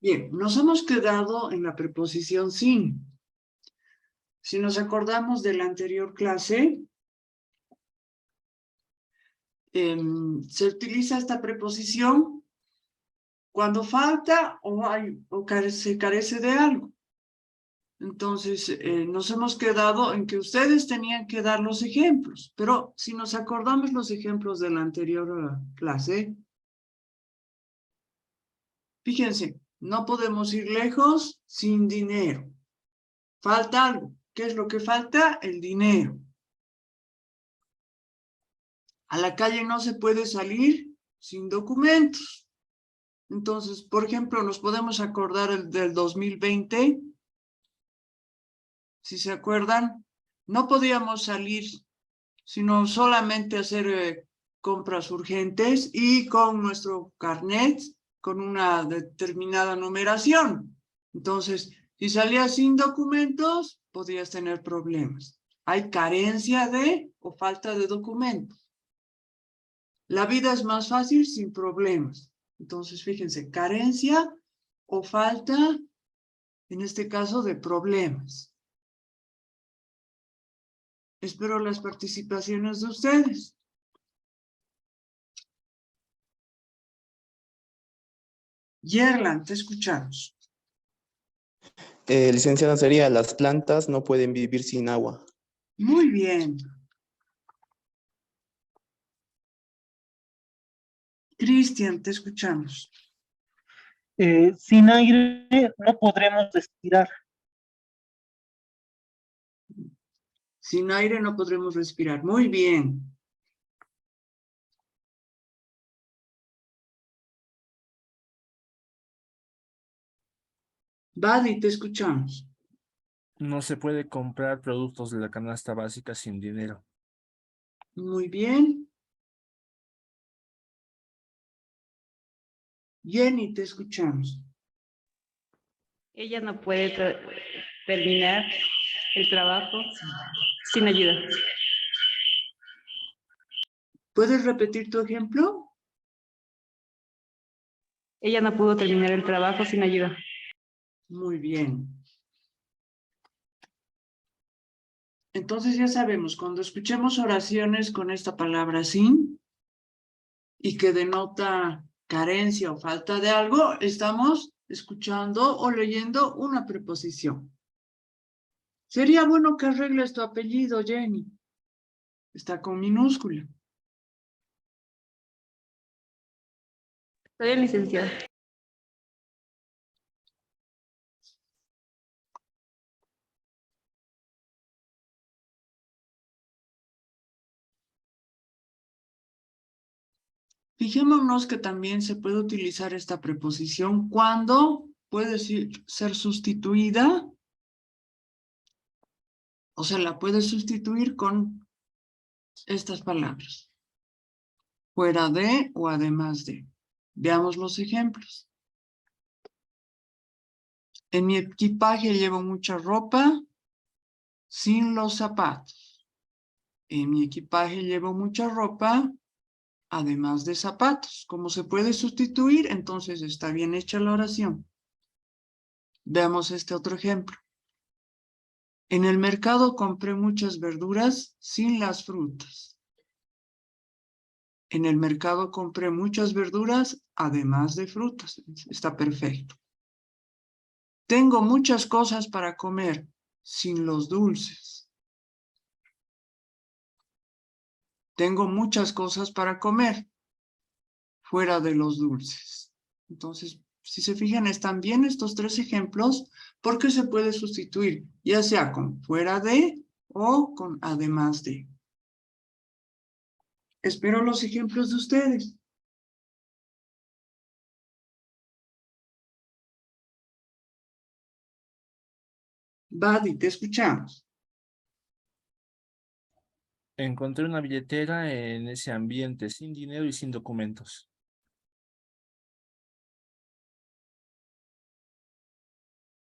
Bien, nos hemos quedado en la preposición sin. Si nos acordamos de la anterior clase, se utiliza esta preposición cuando falta se carece de algo. Entonces, nos hemos quedado en que ustedes tenían que dar los ejemplos, pero si nos acordamos los ejemplos de la anterior clase, fíjense, no podemos ir lejos sin dinero. Falta algo. ¿Qué es lo que falta? El dinero. A la calle no se puede salir sin documentos. Entonces, por ejemplo, nos podemos acordar del 2020. Si se acuerdan, no podíamos salir, sino solamente hacer compras urgentes y con nuestro carnet, con una determinada numeración. Entonces, si salías sin documentos, podías tener problemas. Hay carencia de o falta de documentos. La vida es más fácil sin problemas. Entonces, fíjense, carencia o falta, en este caso, de problemas. Espero las participaciones de ustedes. Yerlan, te escuchamos. Licenciada, sería, las plantas no pueden vivir sin agua. Muy bien. Cristian, te escuchamos. Sin aire no podremos respirar. Sin aire no podremos respirar. Muy bien. Badi, te escuchamos. No se puede comprar productos de la canasta básica sin dinero. Muy bien. Jenny, te escuchamos. Ella no puede terminar el trabajo sin ayuda. ¿Puedes repetir tu ejemplo? Ella no pudo terminar el trabajo sin ayuda. Muy bien. Entonces ya sabemos, cuando escuchemos oraciones con esta palabra sin y que denota carencia o falta de algo, estamos escuchando o leyendo una preposición. Sería bueno que arregles tu apellido, Jenny. Está con minúscula. Soy el licenciado. Fijémonos que también se puede utilizar esta preposición cuando puede ser sustituida, o sea, la puedes sustituir con estas palabras. Fuera de o además de. Veamos los ejemplos. En mi equipaje llevo mucha ropa sin los zapatos. En mi equipaje llevo mucha ropa además de zapatos. Como se puede sustituir, entonces está bien hecha la oración. Veamos este otro ejemplo. En el mercado compré muchas verduras sin las frutas. En el mercado compré muchas verduras además de frutas. Está perfecto. Tengo muchas cosas para comer sin los dulces. Tengo muchas cosas para comer fuera de los dulces. Entonces, si se fijan, están bien estos tres ejemplos porque se puede sustituir, ya sea con fuera de o con además de. Espero los ejemplos de ustedes. Badi, te escuchamos. Encontré una billetera en ese ambiente, sin dinero y sin documentos.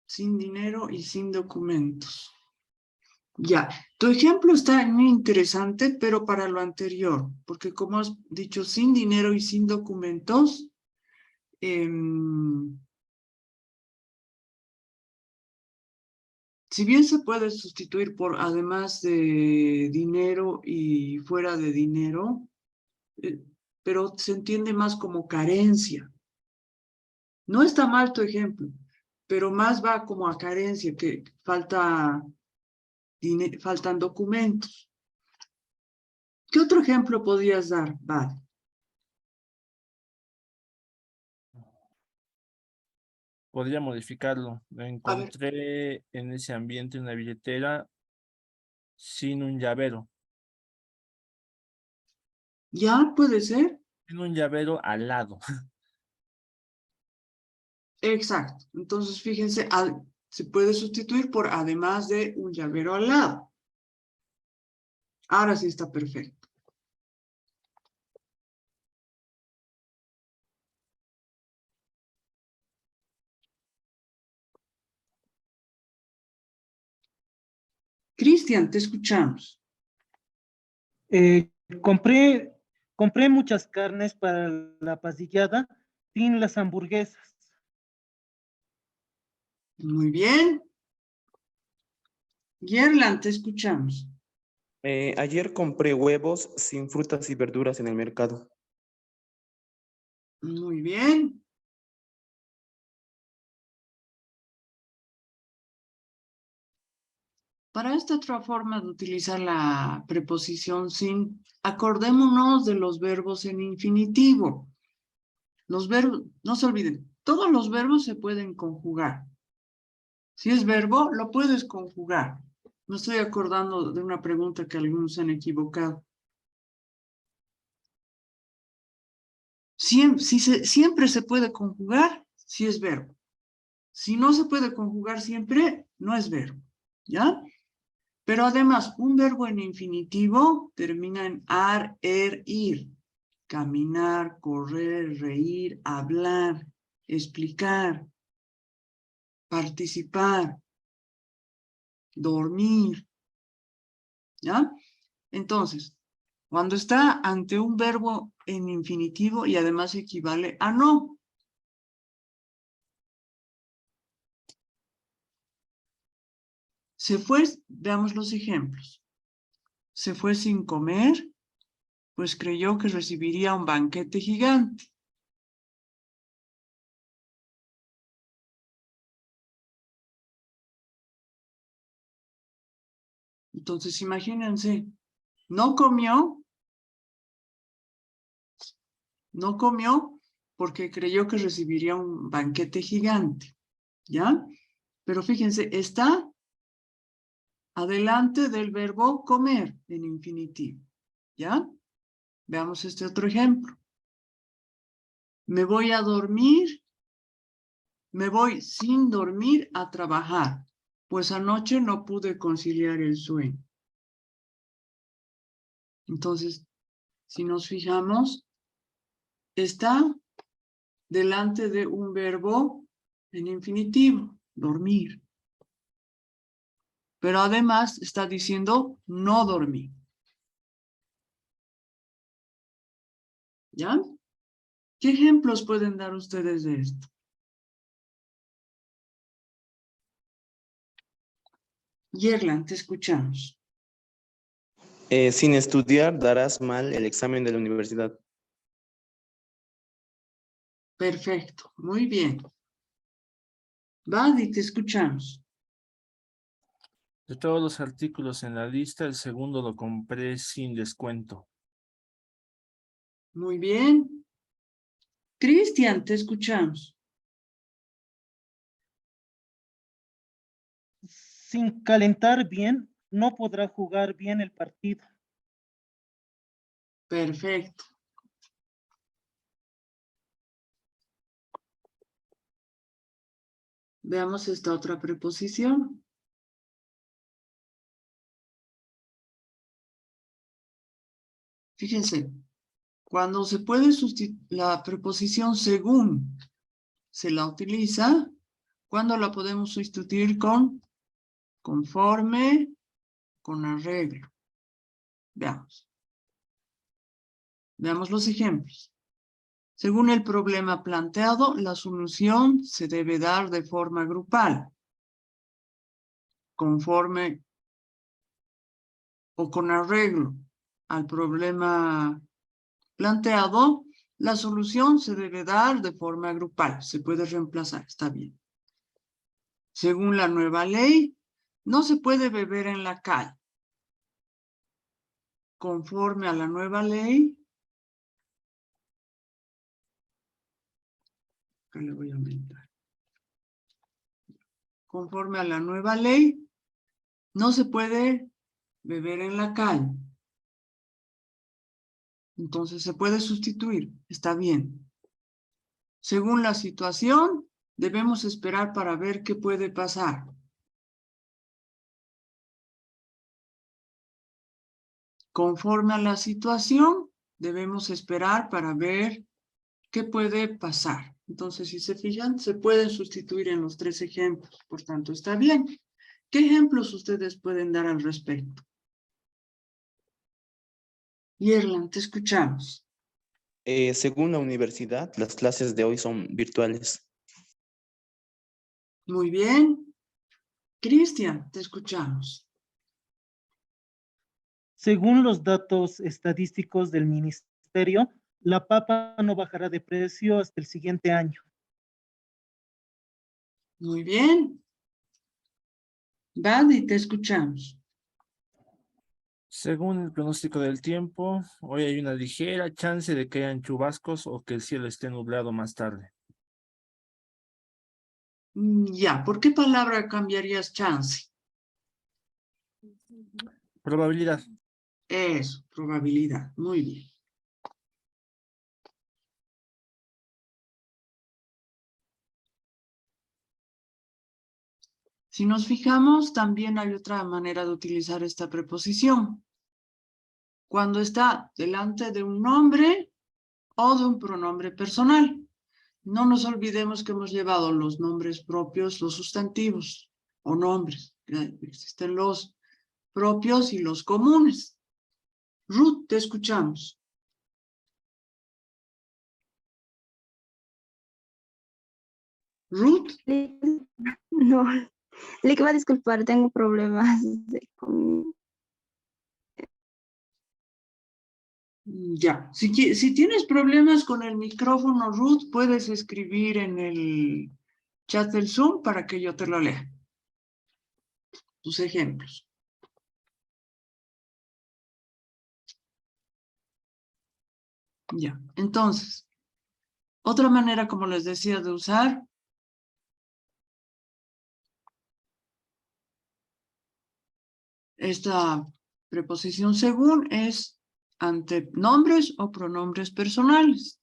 Sin dinero y sin documentos. Ya, tu ejemplo está muy interesante, pero para lo anterior, porque como has dicho, sin dinero y sin documentos, Si bien se puede sustituir por además de dinero y fuera de dinero, pero se entiende más como carencia. No está mal tu ejemplo, pero más va como a carencia, que faltan documentos. ¿Qué otro ejemplo podrías dar, Val? Podría modificarlo. A ver. Encontré en ese ambiente una billetera sin un llavero. ¿Ya puede ser? Sin un llavero al lado. Exacto. Entonces, fíjense, se puede sustituir por además de un llavero al lado. Ahora sí está perfecto. Cristian, te escuchamos. Eh, compré muchas carnes para la pasillada sin las hamburguesas. Muy bien. Yerlan, te escuchamos. Ayer compré huevos sin frutas y verduras en el mercado. Muy bien. Para esta otra forma de utilizar la preposición sin, acordémonos de los verbos en infinitivo. Los verbos, no se olviden, todos los verbos se pueden conjugar. Si es verbo, lo puedes conjugar. Me estoy acordando de una pregunta que algunos se han equivocado. Siempre se puede conjugar si es verbo. Si no se puede conjugar siempre, no es verbo. ¿Ya? Pero además, un verbo en infinitivo termina en ar, ir. Caminar, correr, reír, hablar, explicar, participar, dormir. ¿Ya? Entonces, cuando está ante un verbo en infinitivo y además equivale a no. Se fue, veamos los ejemplos. Se fue sin comer, pues creyó que recibiría un banquete gigante. Entonces, imagínense, no comió porque creyó que recibiría un banquete gigante, ¿ya? Pero fíjense, está adelante del verbo comer en infinitivo, ¿ya? Veamos este otro ejemplo. Me voy sin dormir a trabajar, pues anoche no pude conciliar el sueño. Entonces, si nos fijamos, está delante de un verbo en infinitivo, dormir. Pero además está diciendo no dormí. ¿Ya? ¿Qué ejemplos pueden dar ustedes de esto? Yerlan, te escuchamos. Sin estudiar darás mal el examen de la universidad. Perfecto, muy bien. Vadi, te escuchamos. De todos los artículos en la lista, el segundo lo compré sin descuento. Muy bien. Cristian, te escuchamos. Sin calentar bien, no podrá jugar bien el partido. Perfecto. Veamos esta otra preposición. Fíjense, cuando se puede sustituir la preposición según se la utiliza, ¿cuándo la podemos sustituir con conforme, con arreglo? Veamos. Veamos los ejemplos. Según el problema planteado, la solución se debe dar de forma grupal. conforme o con arreglo al problema planteado, la solución se debe dar de forma grupal. Se puede reemplazar, está bien. Según la nueva ley, no se puede beber en la calle. Conforme a la nueva ley, acá le voy a aumentar. Conforme a la nueva ley, no se puede beber en la calle. Entonces se puede sustituir, está bien. Según la situación, debemos esperar para ver qué puede pasar. Conforme a la situación, debemos esperar para ver qué puede pasar. Entonces, si se fijan, se pueden sustituir en los 3 ejemplos. Por tanto, está bien. ¿Qué ejemplos ustedes pueden dar al respecto? Yerlan, te escuchamos. Según la universidad, las clases de hoy son virtuales. Muy bien. Cristian, te escuchamos. Según los datos estadísticos del ministerio, la papa no bajará de precio hasta el siguiente año. Muy bien. Buddy, te escuchamos. Según el pronóstico del tiempo, hoy hay una ligera chance de que hayan chubascos o que el cielo esté nublado más tarde. Ya, ¿por qué palabra cambiarías chance? Probabilidad. Eso, probabilidad. Muy bien. Si nos fijamos, también hay otra manera de utilizar esta preposición. Cuando está delante de un nombre o de un pronombre personal. No nos olvidemos que hemos llevado los nombres propios, los sustantivos o nombres. Existen los propios y los comunes. Ruth, te escuchamos. Ruth, No, le que va a disculpar, tengo problemas con... ya. Si tienes problemas con el micrófono, Ruth, puedes escribir en el chat del Zoom para que yo te lo lea. Tus ejemplos. Ya, entonces, otra manera, como les decía, de usar esta preposición según es ante nombres o pronombres personales.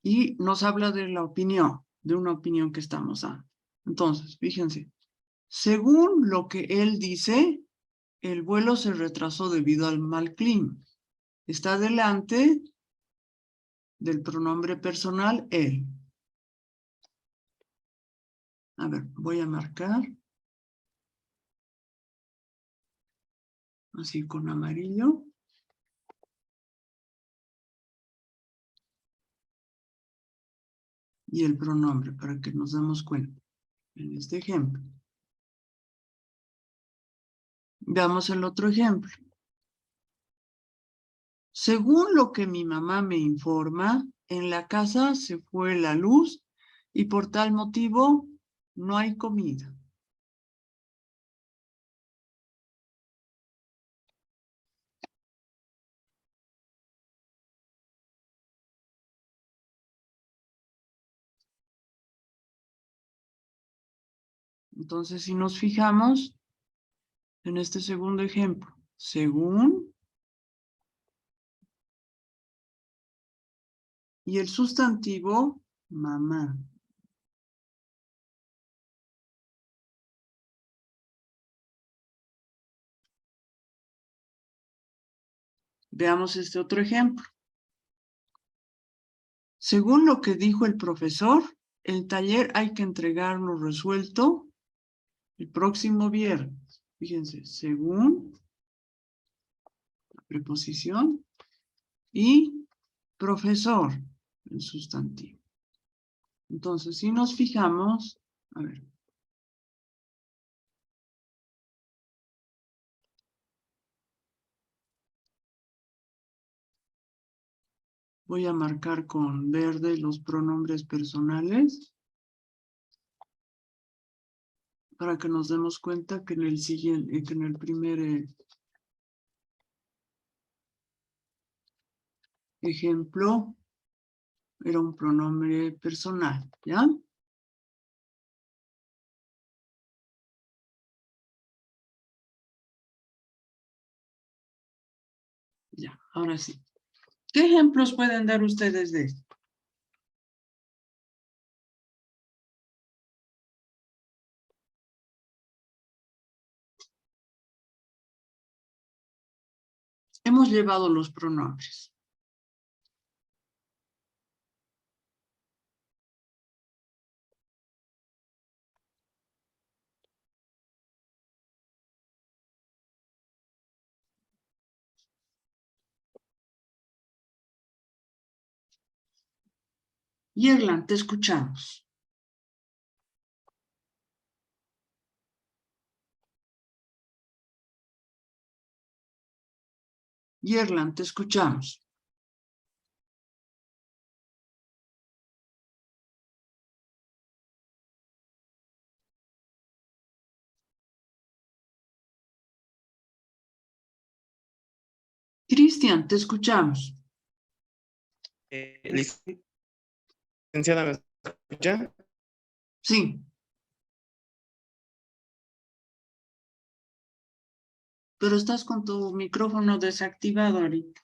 Y nos habla de la opinión, de una opinión que estamos dando. Entonces, fíjense, según lo que él dice, el vuelo se retrasó debido al mal clima. Está delante del pronombre personal él. A ver, voy a marcar. Así con amarillo. Y el pronombre para que nos demos cuenta. En este ejemplo. Veamos el otro ejemplo. Según lo que mi mamá me informa, en la casa se fue la luz y por tal motivo no hay comida. Entonces, si nos fijamos en este segundo ejemplo, según y el sustantivo mamá. Veamos este otro ejemplo. Según lo que dijo el profesor, el taller hay que entregarlo resuelto el próximo viernes. Fíjense, según la preposición y profesor, el sustantivo. Entonces, si nos fijamos, a ver. Voy a marcar con verde los pronombres personales para que nos demos cuenta que en el siguiente, que en el primer ejemplo era un pronombre personal, ¿ya? Ya, ahora sí. ¿Qué ejemplos pueden dar ustedes de esto? Hemos llevado los pronombres. Yerlan, te escuchamos. Yerlan, te escuchamos. Cristian, te escuchamos. Licenciada, ¿me escucha? Sí. Pero estás con tu micrófono desactivado ahorita.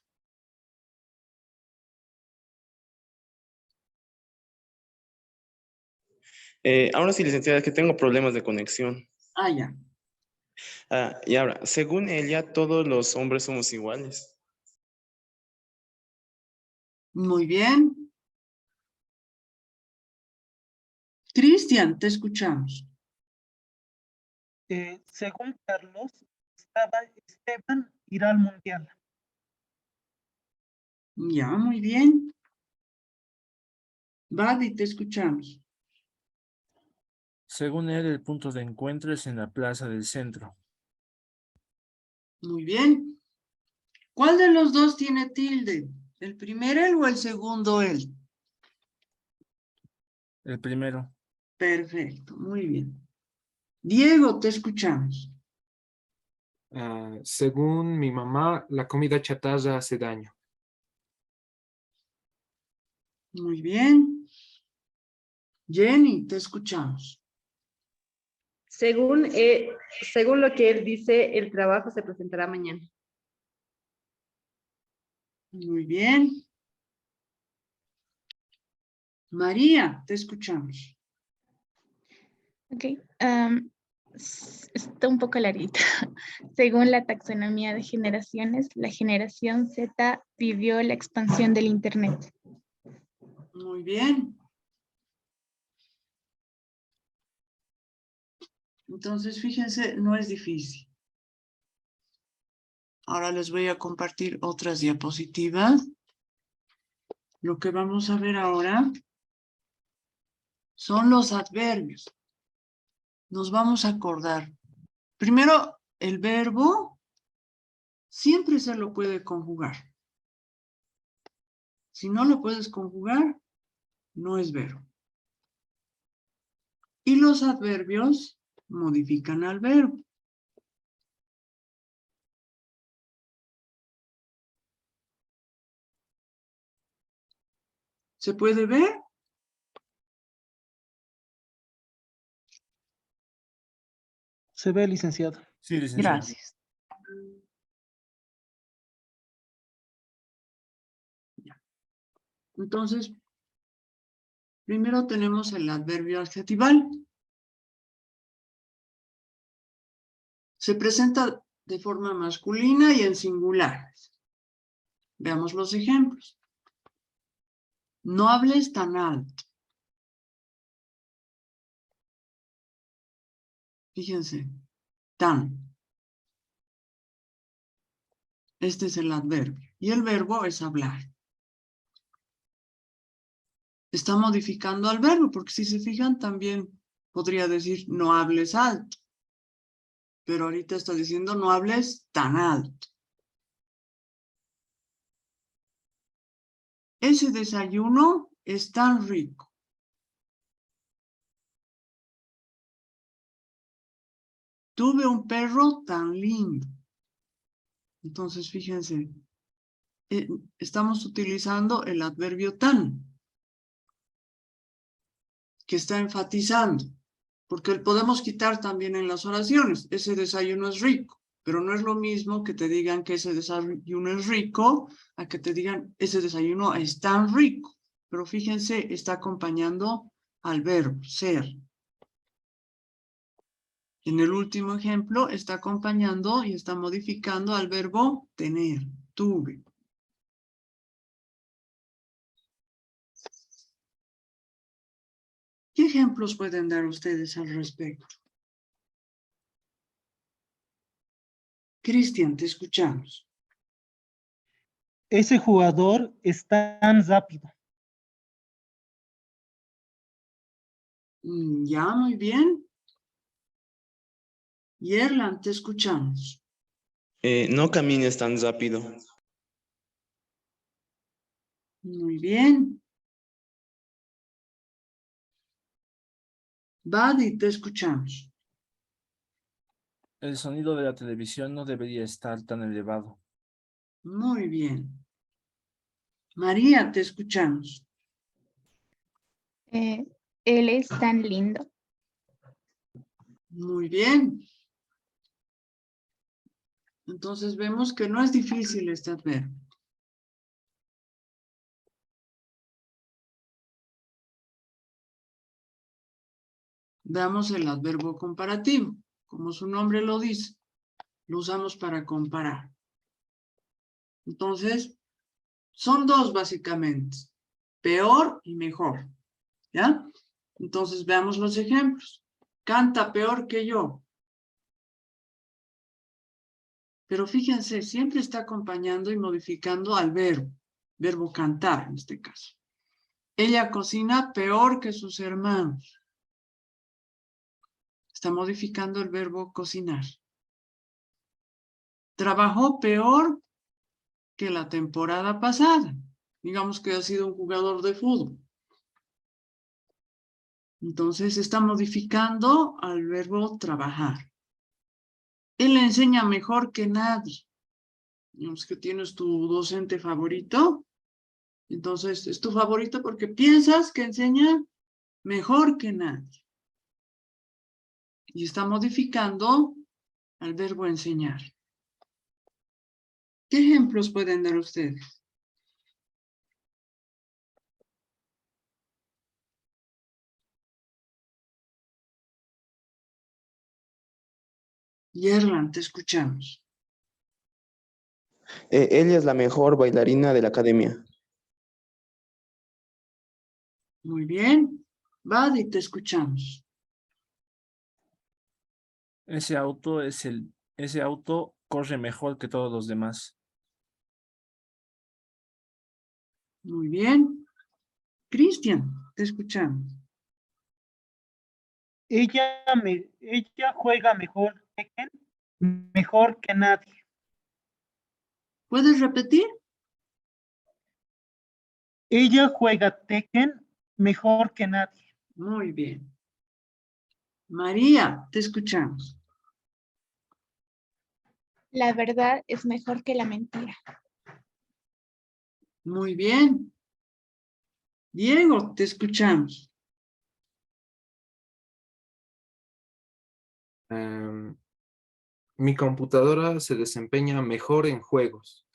Ahora sí, licenciada, es que tengo problemas de conexión. Ah, ya. Y ahora, según ella, todos los hombres somos iguales. Muy bien. Cristian, te escuchamos. Según Carlos, Esteban irá al mundial. Ya, muy bien. Badi, te escuchamos. Según él, el punto de encuentro es en la plaza del centro. Muy bien. ¿Cuál de los dos tiene tilde? ¿El primer él o el segundo él? El primero. Perfecto, muy bien. Diego, te escuchamos. Según mi mamá, la comida chatarra hace daño. Muy bien. Jenny, te escuchamos. Según lo que él dice, el trabajo se presentará mañana. Muy bien. María, te escuchamos. Ok, está un poco larguita. Según la taxonomía de generaciones, la generación Z vivió la expansión del Internet. Muy bien. Entonces, fíjense, no es difícil. Ahora les voy a compartir otras diapositivas. Lo que vamos a ver ahora son los adverbios. Nos vamos a acordar. Primero, el verbo siempre se lo puede conjugar. Si no lo puedes conjugar, no es verbo. Y los adverbios modifican al verbo. ¿Se puede ver? Se ve, licenciado. Sí, licenciado. Gracias. Entonces, primero tenemos el adverbio adjetival. Se presenta de forma masculina y en singular. Veamos los ejemplos. No hables tan alto. Fíjense, tan. Este es el adverbio. Y el verbo es hablar. está modificando al verbo, porque si se fijan también podría decir no hables alto. Pero ahorita está diciendo no hables tan alto. Ese desayuno es tan rico. Tuve un perro tan lindo. Entonces, fíjense, estamos utilizando el adverbio tan, que está enfatizando, porque podemos quitar también en las oraciones. Ese desayuno es rico, pero no es lo mismo que te digan que ese desayuno es rico a que te digan ese desayuno es tan rico. Pero fíjense, está acompañando al verbo ser. En el último ejemplo está acompañando y está modificando al verbo tener, tuve. ¿Qué ejemplos pueden dar ustedes al respecto? Cristian, te escuchamos. Ese jugador es tan rápido. Ya, muy bien. Yerlan, te escuchamos. No camines tan rápido. Muy bien. Badi, te escuchamos. El sonido de la televisión no debería estar tan elevado. Muy bien. María, te escuchamos. Él es tan lindo. Muy bien. Entonces vemos que no es difícil este adverbio. Veamos el adverbio comparativo. Como su nombre lo dice, lo usamos para comparar. Entonces, son dos básicamente. Peor y mejor. ¿Ya? Entonces veamos los ejemplos. Canta peor que yo. Pero fíjense, siempre está acompañando y modificando al verbo cantar en este caso. Ella cocina peor que sus hermanos. Está modificando el verbo cocinar. Trabajó peor que la temporada pasada. Digamos que ha sido un jugador de fútbol. Entonces está modificando al verbo trabajar. Él le enseña mejor que nadie. Digamos que tienes tu docente favorito. Entonces es tu favorito porque piensas que enseña mejor que nadie. Y está modificando al verbo enseñar. ¿Qué ejemplos pueden dar ustedes? Yerlan, te escuchamos. Ella es la mejor bailarina de la academia. Muy bien. Badi, te escuchamos. Ese auto corre mejor que todos los demás. Muy bien. Cristian, te escuchamos. Ella juega mejor Tekken, mejor que nadie. ¿Puedes repetir? Ella juega Tekken mejor que nadie. Muy bien. María, te escuchamos. La verdad es mejor que la mentira. Muy bien. Diego, te escuchamos. Mi computadora se desempeña mejor en juegos.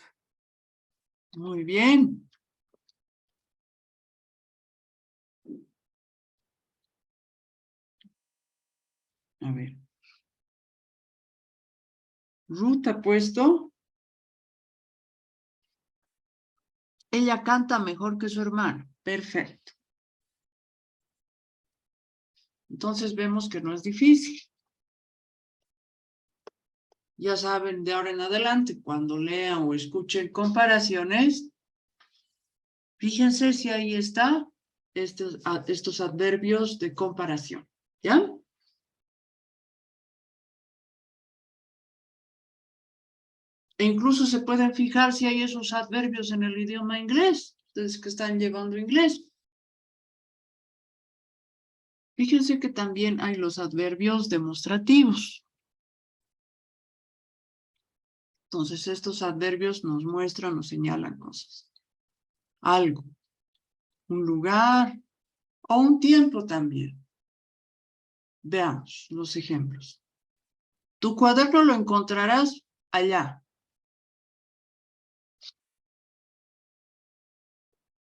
Muy bien. A ver. Ruth ha puesto. Ella canta mejor que su hermano. Perfecto. Entonces vemos que no es difícil. Ya saben, de ahora en adelante, cuando lean o escuchen comparaciones, fíjense si ahí está estos adverbios de comparación. ¿Ya? E incluso se pueden fijar si hay esos adverbios en el idioma inglés, ustedes que están llevando inglés. Fíjense que también hay los adverbios demostrativos. Entonces, estos adverbios nos muestran, nos señalan cosas. Algo, un lugar o un tiempo también. Veamos los ejemplos. Tu cuaderno lo encontrarás allá.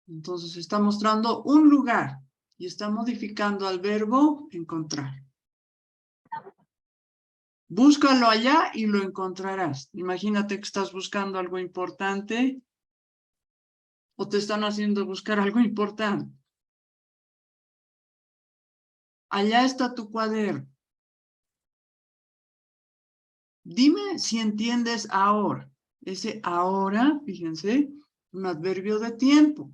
Entonces está mostrando un lugar y está modificando al verbo encontrar. Búscalo allá y lo encontrarás. Imagínate que estás buscando algo importante o te están haciendo buscar algo importante. Allá está tu cuaderno. Dime si entiendes ahora. Ese ahora, fíjense, un adverbio de tiempo.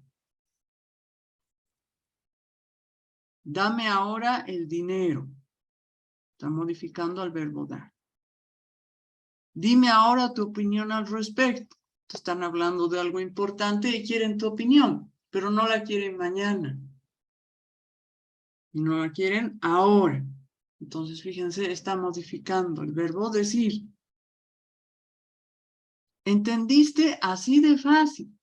Dame ahora el dinero. Está modificando al verbo dar. Dime ahora tu opinión al respecto. Te están hablando de algo importante y quieren tu opinión, pero no la quieren mañana. Y no la quieren ahora. Entonces, fíjense, está modificando el verbo decir. ¿Entendiste? Así de fácil.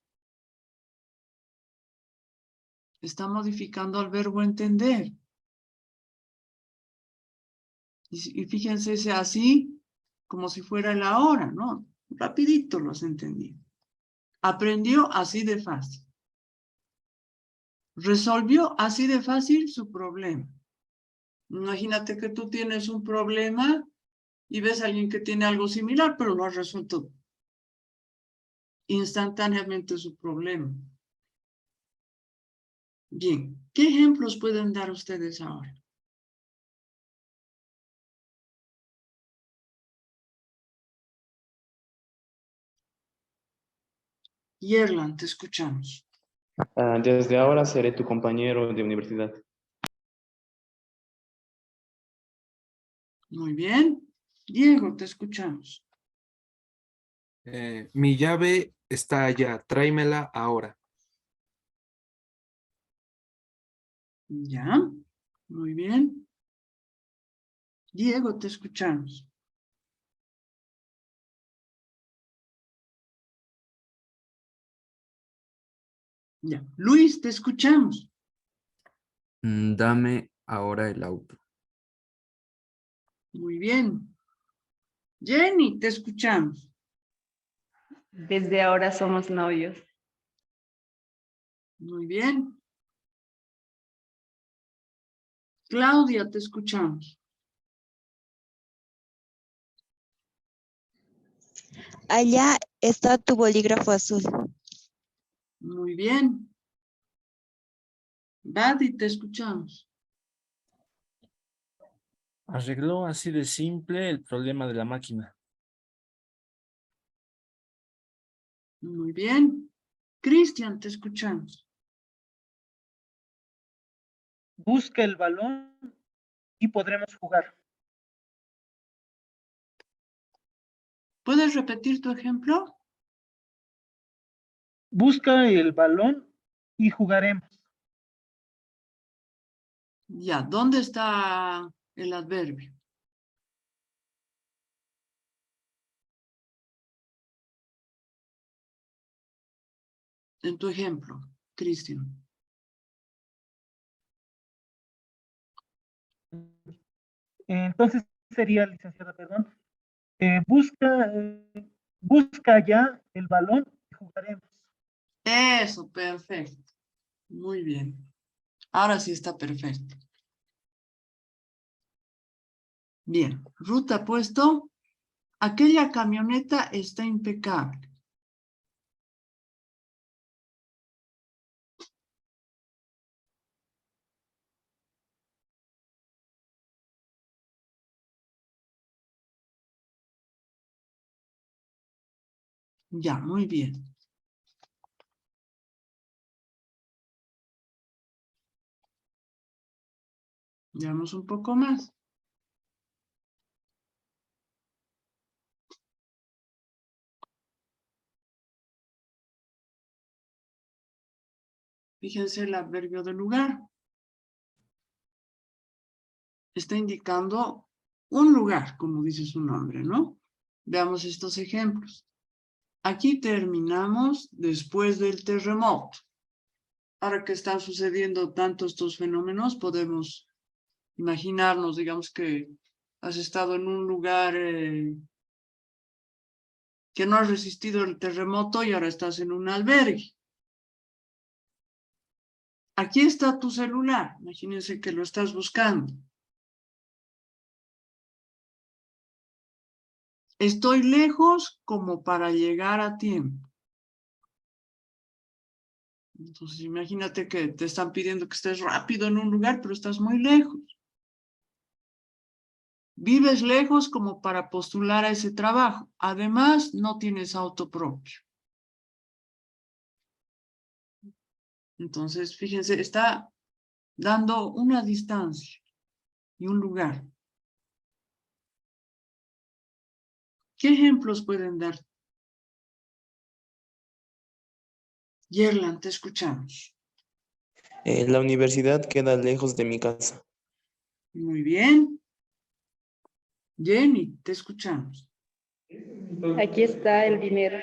Está modificando al verbo entender. Y fíjense ese así, como si fuera el ahora, ¿no? Rapidito lo has entendido. Aprendió así de fácil. Resolvió así de fácil su problema. Imagínate que tú tienes un problema y ves a alguien que tiene algo similar, pero lo ha resuelto instantáneamente su problema. Bien, ¿qué ejemplos pueden dar ustedes ahora? Yerlan, te escuchamos. Desde ahora seré tu compañero de universidad. Muy bien. Diego, te escuchamos. Mi llave está allá, tráemela ahora. Ya, muy bien. Diego, te escuchamos. Ya. Luis, te escuchamos. Dame ahora el auto. Muy bien. Jenny, te escuchamos. Desde ahora somos novios. Muy bien. Claudia, te escuchamos. Allá está tu bolígrafo azul. Muy bien. Buddy, te escuchamos. Arregló así de simple el problema de la máquina. Muy bien. Cristian, te escuchamos. Busca el balón y podremos jugar. ¿Puedes repetir tu ejemplo? Busca el balón y jugaremos. Ya, ¿dónde está el adverbio? En tu ejemplo, Cristian. Entonces sería, licenciada, perdón, busca ya el balón y jugaremos. Eso, perfecto. Muy bien. Ahora sí está perfecto. Bien, ruta puesto. Aquella camioneta está impecable. Ya, muy bien. Veamos un poco más. Fíjense el adverbio de lugar. Está indicando un lugar, como dice su nombre, ¿no? Veamos estos ejemplos. Aquí terminamos después del terremoto. Ahora que están sucediendo tanto estos fenómenos, podemos imaginarnos, digamos que has estado en un lugar que no ha resistido el terremoto y ahora estás en un albergue. Aquí está tu celular, imagínense que lo estás buscando. Estoy lejos como para llegar a tiempo. Entonces imagínate que te están pidiendo que estés rápido en un lugar, pero estás muy lejos. Vives lejos como para postular a ese trabajo. Además, no tienes auto propio. Entonces, fíjense, está dando una distancia y un lugar. ¿Qué ejemplos pueden dar? Yerlan, te escuchamos. La universidad queda lejos de mi casa. Muy bien. Jenny, te escuchamos. Aquí está el dinero.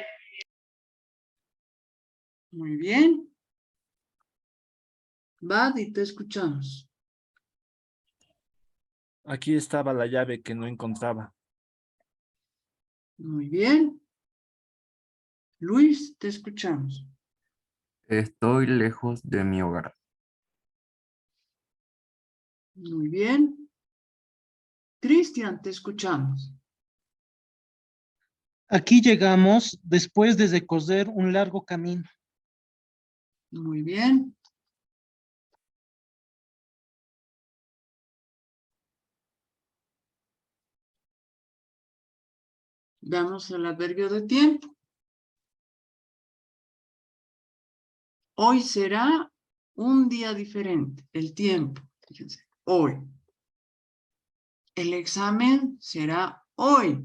Muy bien. Buddy, te escuchamos. Aquí estaba la llave que no encontraba. Muy bien. Luis, te escuchamos. Estoy lejos de mi hogar. Muy bien. Cristian, te escuchamos. Aquí llegamos después de recorrer un largo camino. Muy bien. Veamos el adverbio de tiempo. Hoy será un día diferente, el tiempo. Fíjense, hoy. El examen será hoy.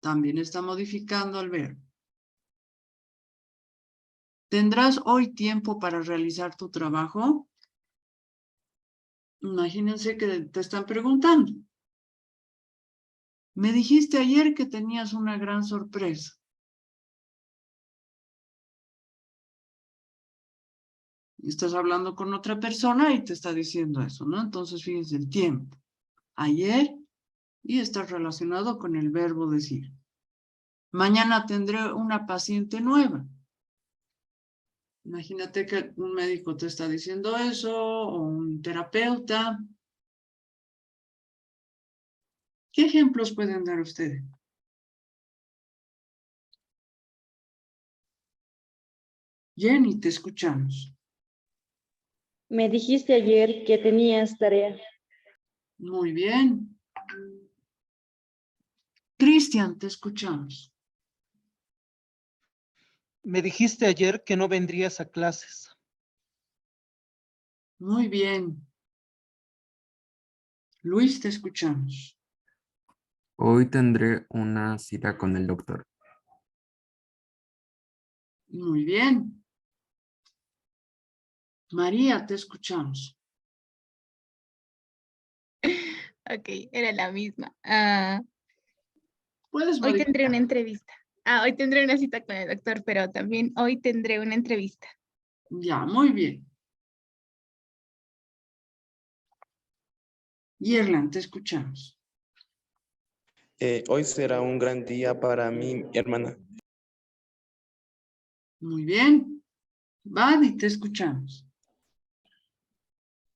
También está modificando el verbo. ¿Tendrás hoy tiempo para realizar tu trabajo? Imagínense que te están preguntando. Me dijiste ayer que tenías una gran sorpresa. Estás hablando con otra persona y te está diciendo eso, ¿no? Entonces, fíjense el tiempo. Ayer, y está relacionado con el verbo decir. Mañana tendré una paciente nueva. Imagínate que un médico te está diciendo eso, o un terapeuta. ¿Qué ejemplos pueden dar ustedes? Jenny, te escuchamos. Me dijiste ayer que tenías tarea. Muy bien. Cristian, te escuchamos. Me dijiste ayer que no vendrías a clases. Muy bien. Luis, te escuchamos. Hoy tendré una cita con el doctor. Muy bien. María, te escuchamos. Ok, era la misma. Puedes Hoy tendré modificar. una entrevista. Hoy tendré una cita con el doctor, pero también hoy tendré una entrevista. Ya, muy bien. Yerlan, te escuchamos. Hoy será un gran día para mi hermana. Muy bien. Buddy, te escuchamos.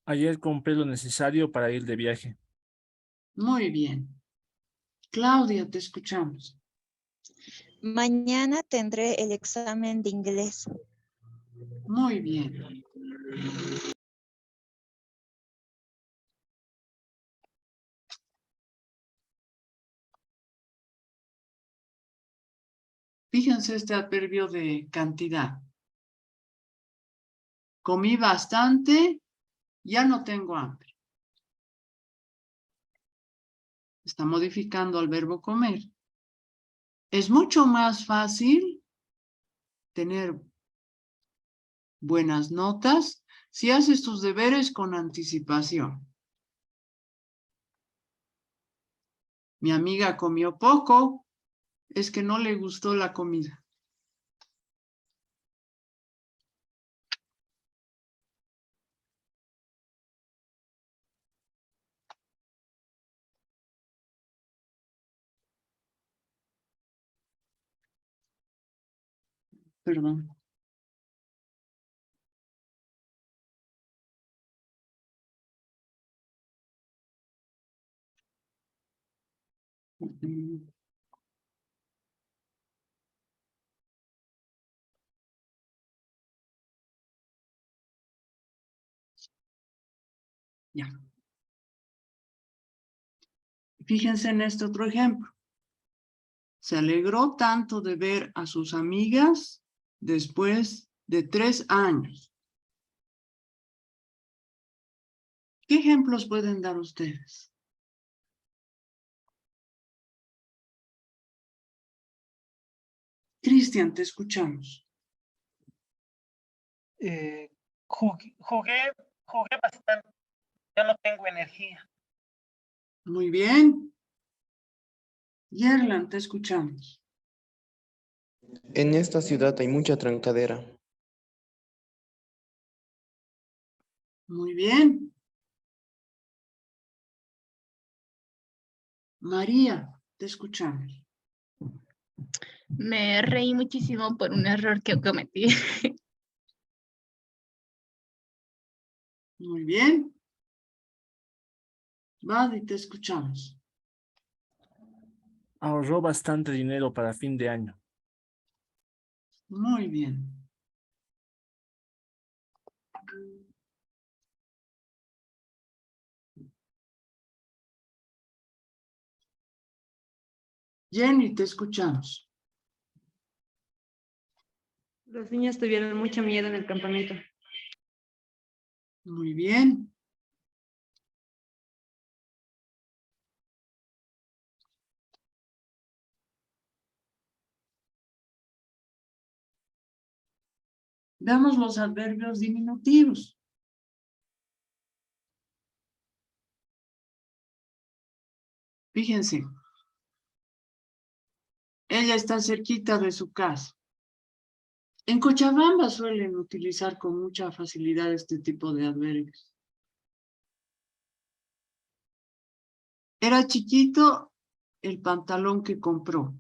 Ayer compré lo necesario para ir de viaje. Muy bien. Claudia, te escuchamos. Mañana tendré el examen de inglés. Muy bien. Fíjense este adverbio de cantidad. Comí bastante Ya no tengo hambre. Está modificando al verbo comer. Es mucho más fácil tener buenas notas si haces tus deberes con anticipación. Mi amiga comió poco, es que no le gustó la comida. Perdón. Ya. Fíjense en este otro ejemplo. Se alegró tanto de ver a sus amigas después de 3 años. ¿Qué ejemplos pueden dar ustedes? Cristian, te escuchamos. Jugué bastante. Ya no tengo energía. Muy bien. Yerlan, te escuchamos. En esta ciudad hay mucha trancadera. Muy bien. María, te escuchamos. Me reí muchísimo por un error que cometí. Muy bien. Vadi, te escuchamos. Ahorró bastante dinero para fin de año. Muy bien. Jenny, te escuchamos. Los niños tuvieron mucho miedo en el campamento. Muy bien. Veamos los adverbios diminutivos. Fíjense. Ella está cerquita de su casa. En Cochabamba suelen utilizar con mucha facilidad este tipo de adverbios. Era chiquito el pantalón que compró.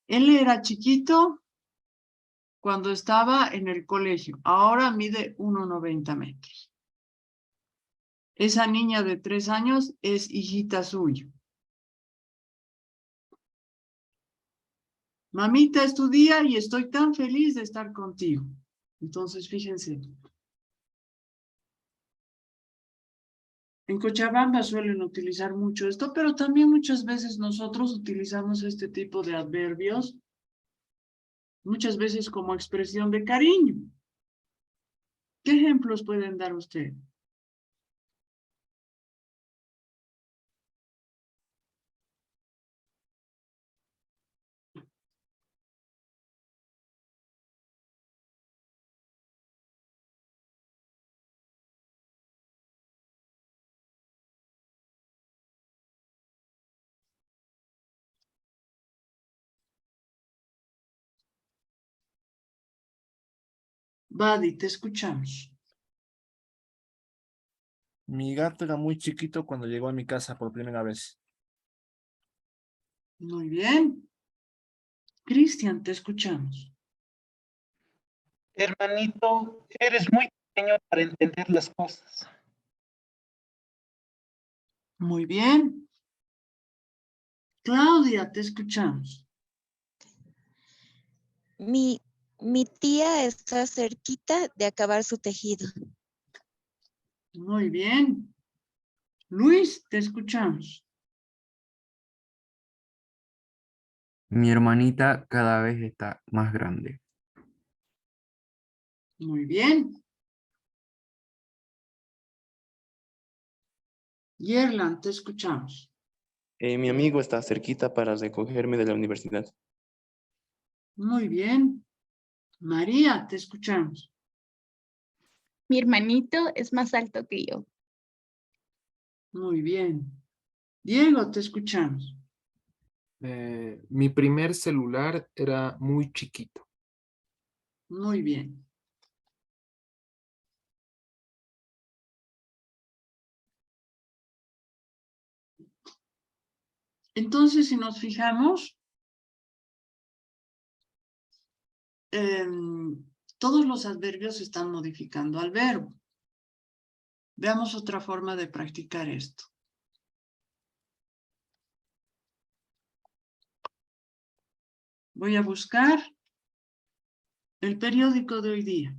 Él era chiquito cuando estaba en el colegio. Ahora mide 1,90 metros. Esa niña de 3 años es hijita suya. Mamita, es tu día y estoy tan feliz de estar contigo. Entonces, fíjense. En Cochabamba suelen utilizar mucho esto, pero también muchas veces nosotros utilizamos este tipo de adverbios, muchas veces como expresión de cariño. ¿Qué ejemplos pueden dar ustedes? Badi, te escuchamos. Mi gato era muy chiquito cuando llegó a mi casa por primera vez. Muy bien. Cristian, te escuchamos. Hermanito, eres muy pequeño para entender las cosas. Muy bien. Claudia, te escuchamos. Mi tía está cerquita de acabar su tejido. Muy bien. Luis, te escuchamos. Mi hermanita cada vez está más grande. Muy bien. Yerlan, te escuchamos. Mi amigo está cerquita para recogerme de la universidad. Muy bien. María, te escuchamos. Mi hermanito es más alto que yo. Muy bien. Diego, te escuchamos. Mi primer celular era muy chiquito. Muy bien. Entonces, si nos fijamos, todos los adverbios se están modificando al verbo. Veamos otra forma de practicar esto. Voy a buscar el periódico de hoy día.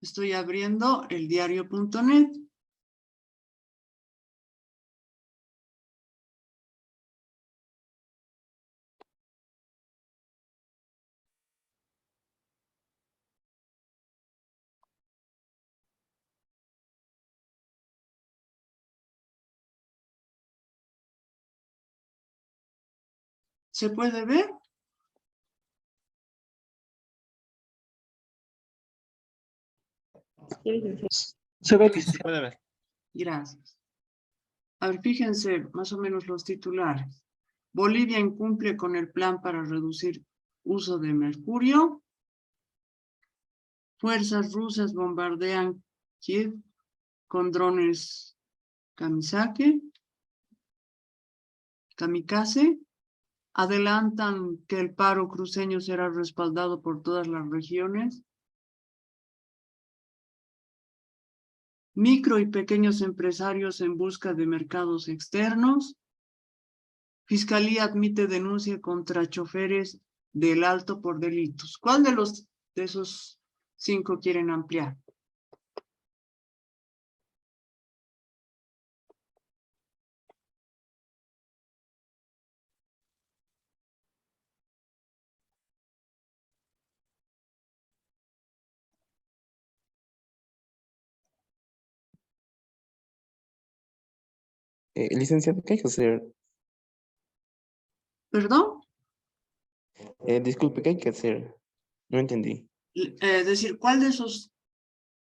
Estoy abriendo el diario.net. ¿Se puede ver? Se ve, Sí, se puede ver. Gracias. A ver, fíjense más o menos los titulares. Bolivia incumple con el plan para reducir uso de mercurio. Fuerzas rusas bombardean Kiev con drones kamikaze. Adelantan que el paro cruceño será respaldado por todas las regiones. Micro y pequeños empresarios en busca de mercados externos. Fiscalía admite denuncia contra choferes del Alto por delitos. ¿Cuál de esos 5 quieren ampliar? Licenciado, ¿qué hay que hacer? ¿Perdón? Disculpe, ¿qué hay que hacer? No entendí. Decir, ¿cuál de esos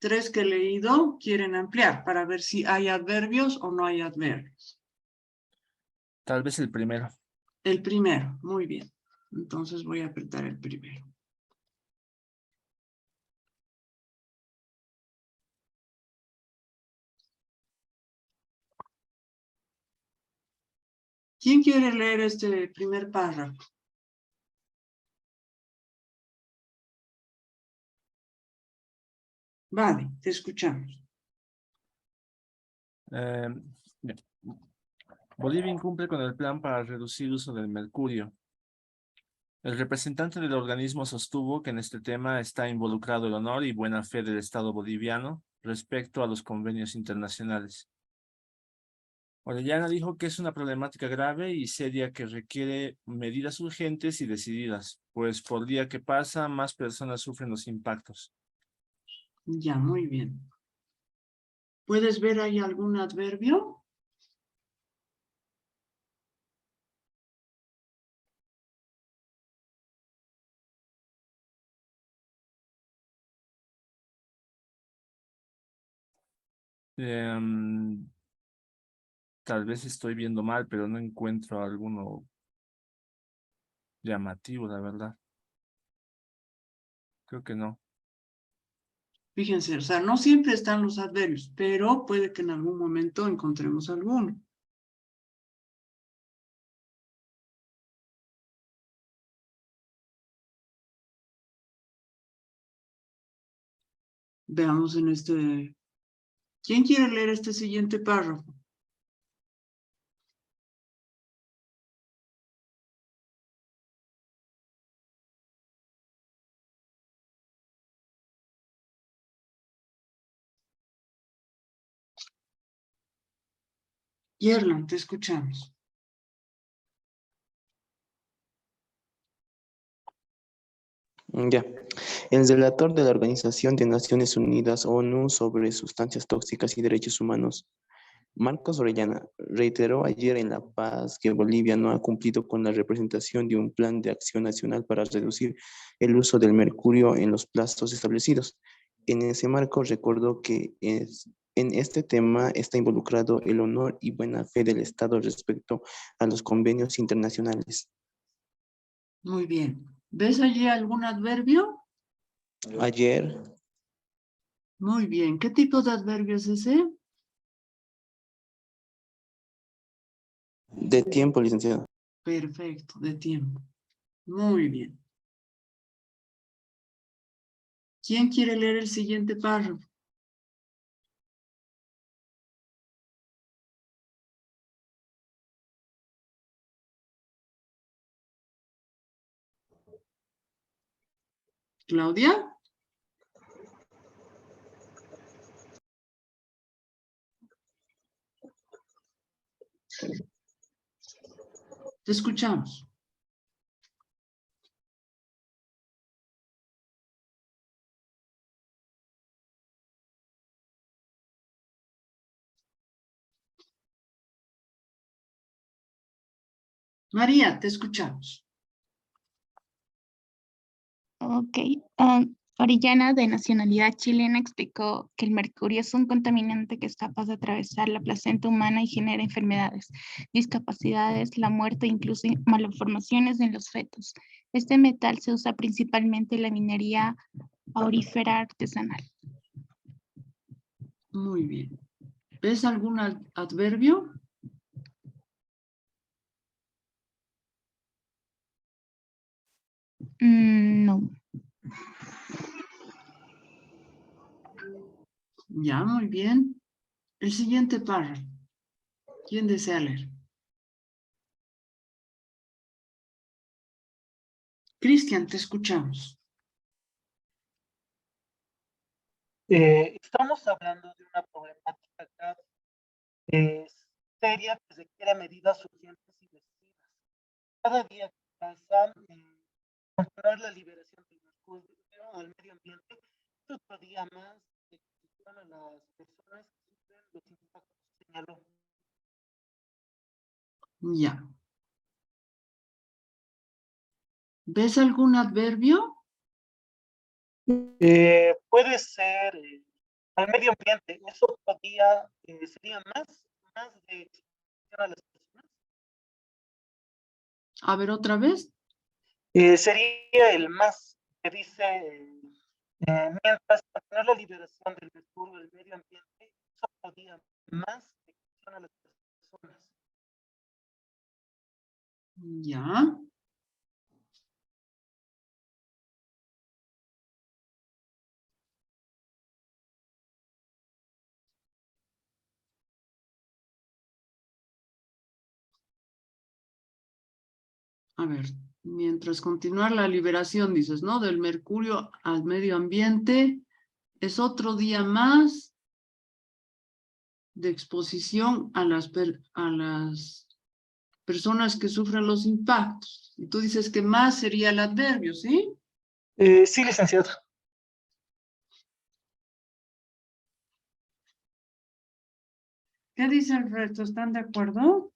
3 que he leído quieren ampliar para ver si hay adverbios o no hay adverbios? Tal vez el primero. El primero, muy bien. Entonces voy a apretar el primero. ¿Quién quiere leer este primer párrafo? Vale, te escuchamos. Bien. Bolivia incumple con el plan para reducir uso del mercurio. El representante del organismo sostuvo que en este tema está involucrado el honor y buena fe del Estado boliviano respecto a los convenios internacionales. Orellana dijo que es una problemática grave y seria que requiere medidas urgentes y decididas, pues por día que pasa, más personas sufren los impactos. Ya, muy bien. ¿Puedes ver ahí algún adverbio? Tal vez estoy viendo mal, pero no encuentro alguno llamativo, la verdad. Creo que no. Fíjense, o sea, no siempre están los adverbios, pero puede que en algún momento encontremos alguno. Veamos en este... ¿Quién quiere leer este siguiente párrafo? Yerlan, te escuchamos. Ya. El relator de la Organización de Naciones Unidas, ONU, sobre sustancias tóxicas y derechos humanos, Marcos Orellana, reiteró ayer en La Paz que Bolivia no ha cumplido con la representación de un plan de acción nacional para reducir el uso del mercurio en los plazos establecidos. En ese marco recordó que en este tema está involucrado el honor y buena fe del Estado respecto a los convenios internacionales. Muy bien. ¿Ves allí algún adverbio? Ayer, Muy bien. ¿Qué tipo de adverbio es ese? de tiempo, licenciado. Perfecto, de tiempo. Muy bien. ¿Quién quiere leer el siguiente párrafo? ¿Claudia? Te escuchamos. María, te escuchamos. Ok. Orellana, de nacionalidad chilena, explicó que el mercurio es un contaminante que es capaz de atravesar la placenta humana y genera enfermedades, discapacidades, la muerte e incluso malformaciones en los fetos. Este metal se usa principalmente en la minería aurífera artesanal. Muy bien. ¿Ves algún adverbio? No. Ya, muy bien. El siguiente párrafo. ¿Quién desea leer? Cristian, te escuchamos. Estamos hablando de una problemática grave, seria, que requiere medidas urgentes y decididas. Cada día que pasa, controlar la liberación del mercurio al medio ambiente es otro día más de exposición a las personas que sufren los impactos, señaló. Ya. ¿Ves algún adverbio? Puede ser al medio ambiente, eso podría, sería más de exposición a las personas. A ver, otra vez. Sería el más que dice, mientras controlar la liberación del mercurio del medio ambiente, eso podría más de exposición a las personas. Ya. A ver, mientras continuar la liberación, dices, ¿no? Del mercurio al medio ambiente, es otro día más de exposición a las personas que sufren los impactos. Y tú dices que más sería el adverbio, ¿sí? Sí, licenciado. ¿Qué dice el resto? ¿Están de acuerdo?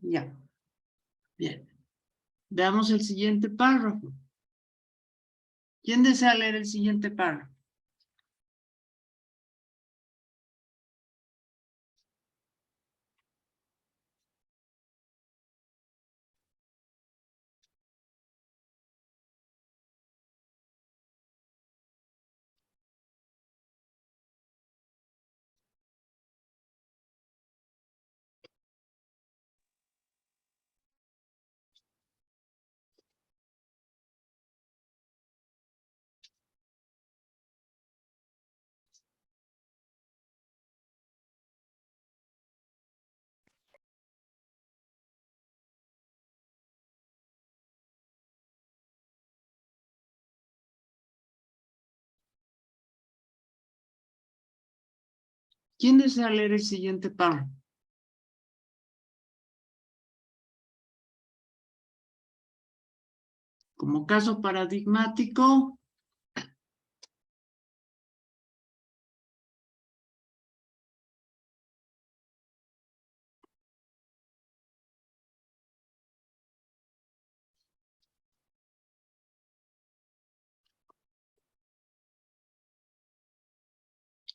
Ya. Bien. Veamos el siguiente párrafo. ¿Quién desea leer el siguiente párrafo? ¿Quién desea leer el siguiente párrafo? Como caso paradigmático,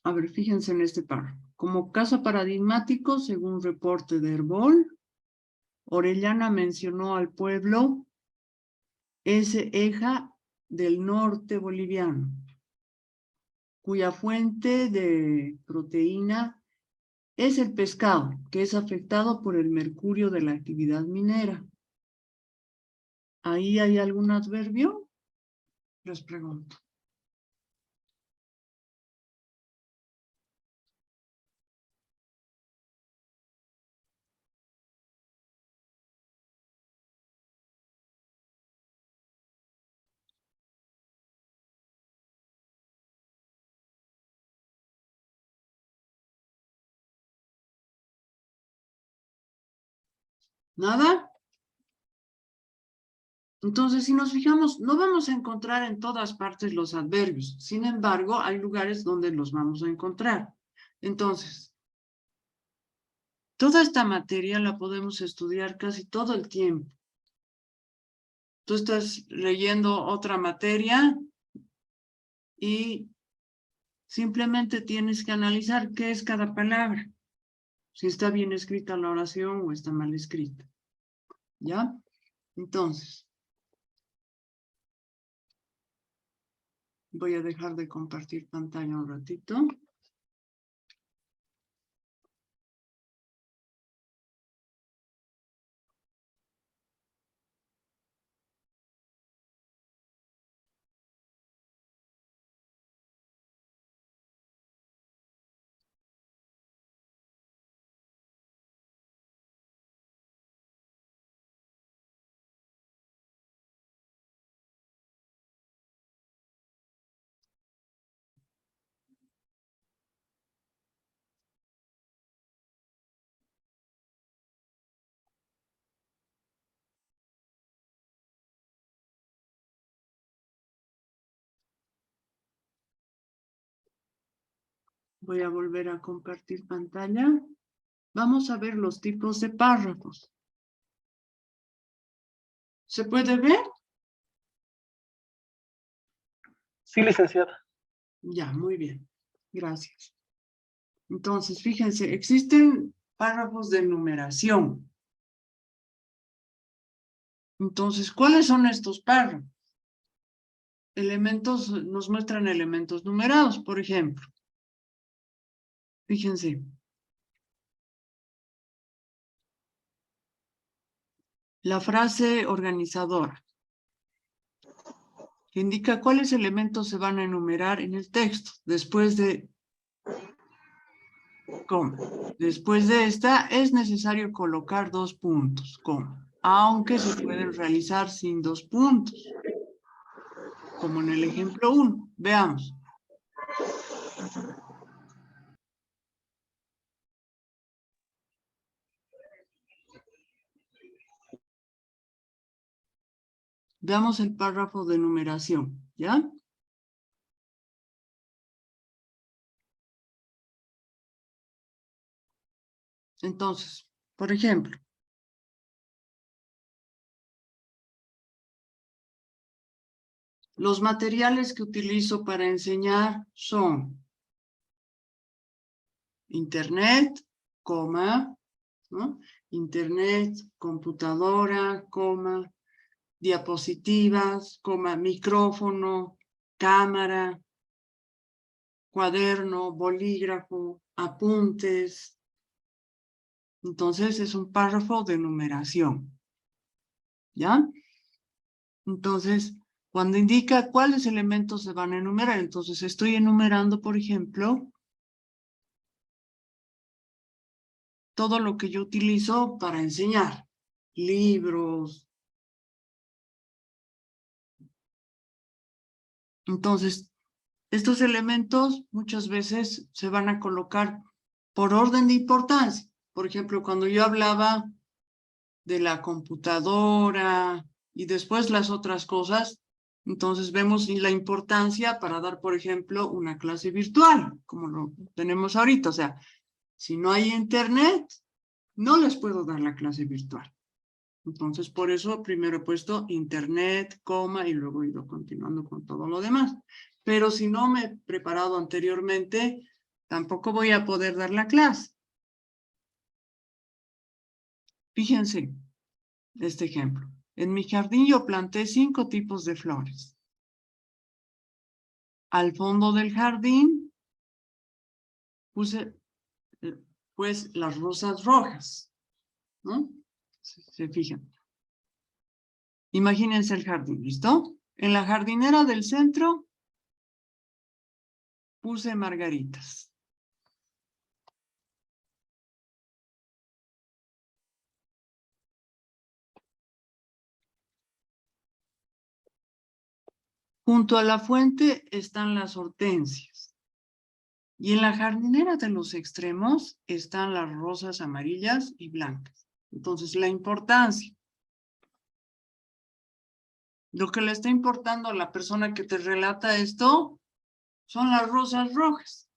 a ver, fíjense en este párrafo. Como caso paradigmático, según reporte de Herbol, Orellana mencionó al pueblo Eja del norte boliviano, cuya fuente de proteína es el pescado, que es afectado por el mercurio de la actividad minera. ¿Ahí hay algún adverbio? Les pregunto. ¿Nada? Entonces, si nos fijamos, no vamos a encontrar en todas partes los adverbios. Sin embargo, hay lugares donde los vamos a encontrar. Entonces, toda esta materia la podemos estudiar casi todo el tiempo. Tú estás leyendo otra materia y simplemente tienes que analizar qué es cada palabra. Si está bien escrita la oración o está mal escrita. ¿Ya? Entonces, voy a dejar de compartir pantalla un ratito. Voy a volver a compartir pantalla. Vamos a ver los tipos de párrafos. ¿Se puede ver? Sí, licenciada. Ya, muy bien. Gracias. Entonces, fíjense, existen párrafos de numeración. Entonces, ¿cuáles son estos párrafos? Elementos, nos muestran elementos numerados, por ejemplo. Fíjense. La frase organizadora, que indica cuáles elementos se van a enumerar en el texto, después de coma. Después de esta, es necesario colocar 2 puntos, coma, aunque se pueden realizar sin 2 puntos, como en el ejemplo 1. Veamos. Veamos el párrafo de numeración, ¿ya? Entonces, por ejemplo, los materiales que utilizo para enseñar son Internet, coma, ¿no? Internet, computadora, coma, diapositivas, coma, micrófono, cámara, cuaderno, bolígrafo, apuntes. Entonces es un párrafo de numeración. ¿Ya? Entonces, cuando indica cuáles elementos se van a enumerar, entonces estoy enumerando, por ejemplo, todo lo que yo utilizo para enseñar. Libros. Entonces, estos elementos muchas veces se van a colocar por orden de importancia. Por ejemplo, cuando yo hablaba de la computadora y después las otras cosas, entonces vemos la importancia para dar, por ejemplo, una clase virtual, como lo tenemos ahorita. O sea, si no hay internet, no les puedo dar la clase virtual. Entonces, por eso primero he puesto internet, coma, y luego he ido continuando con todo lo demás. Pero si no me he preparado anteriormente, tampoco voy a poder dar la clase. Fíjense este ejemplo. En mi jardín yo planté 5 tipos de flores. Al fondo del jardín puse pues las rosas rojas, ¿no? Se fijan. Imagínense el jardín, ¿listo? En la jardinera del centro puse margaritas. Junto a la fuente están las hortensias. Y en la jardinera de los extremos están las rosas amarillas y blancas. Entonces, la importancia. Lo que le está importando a la persona que te relata esto son las rosas rojas.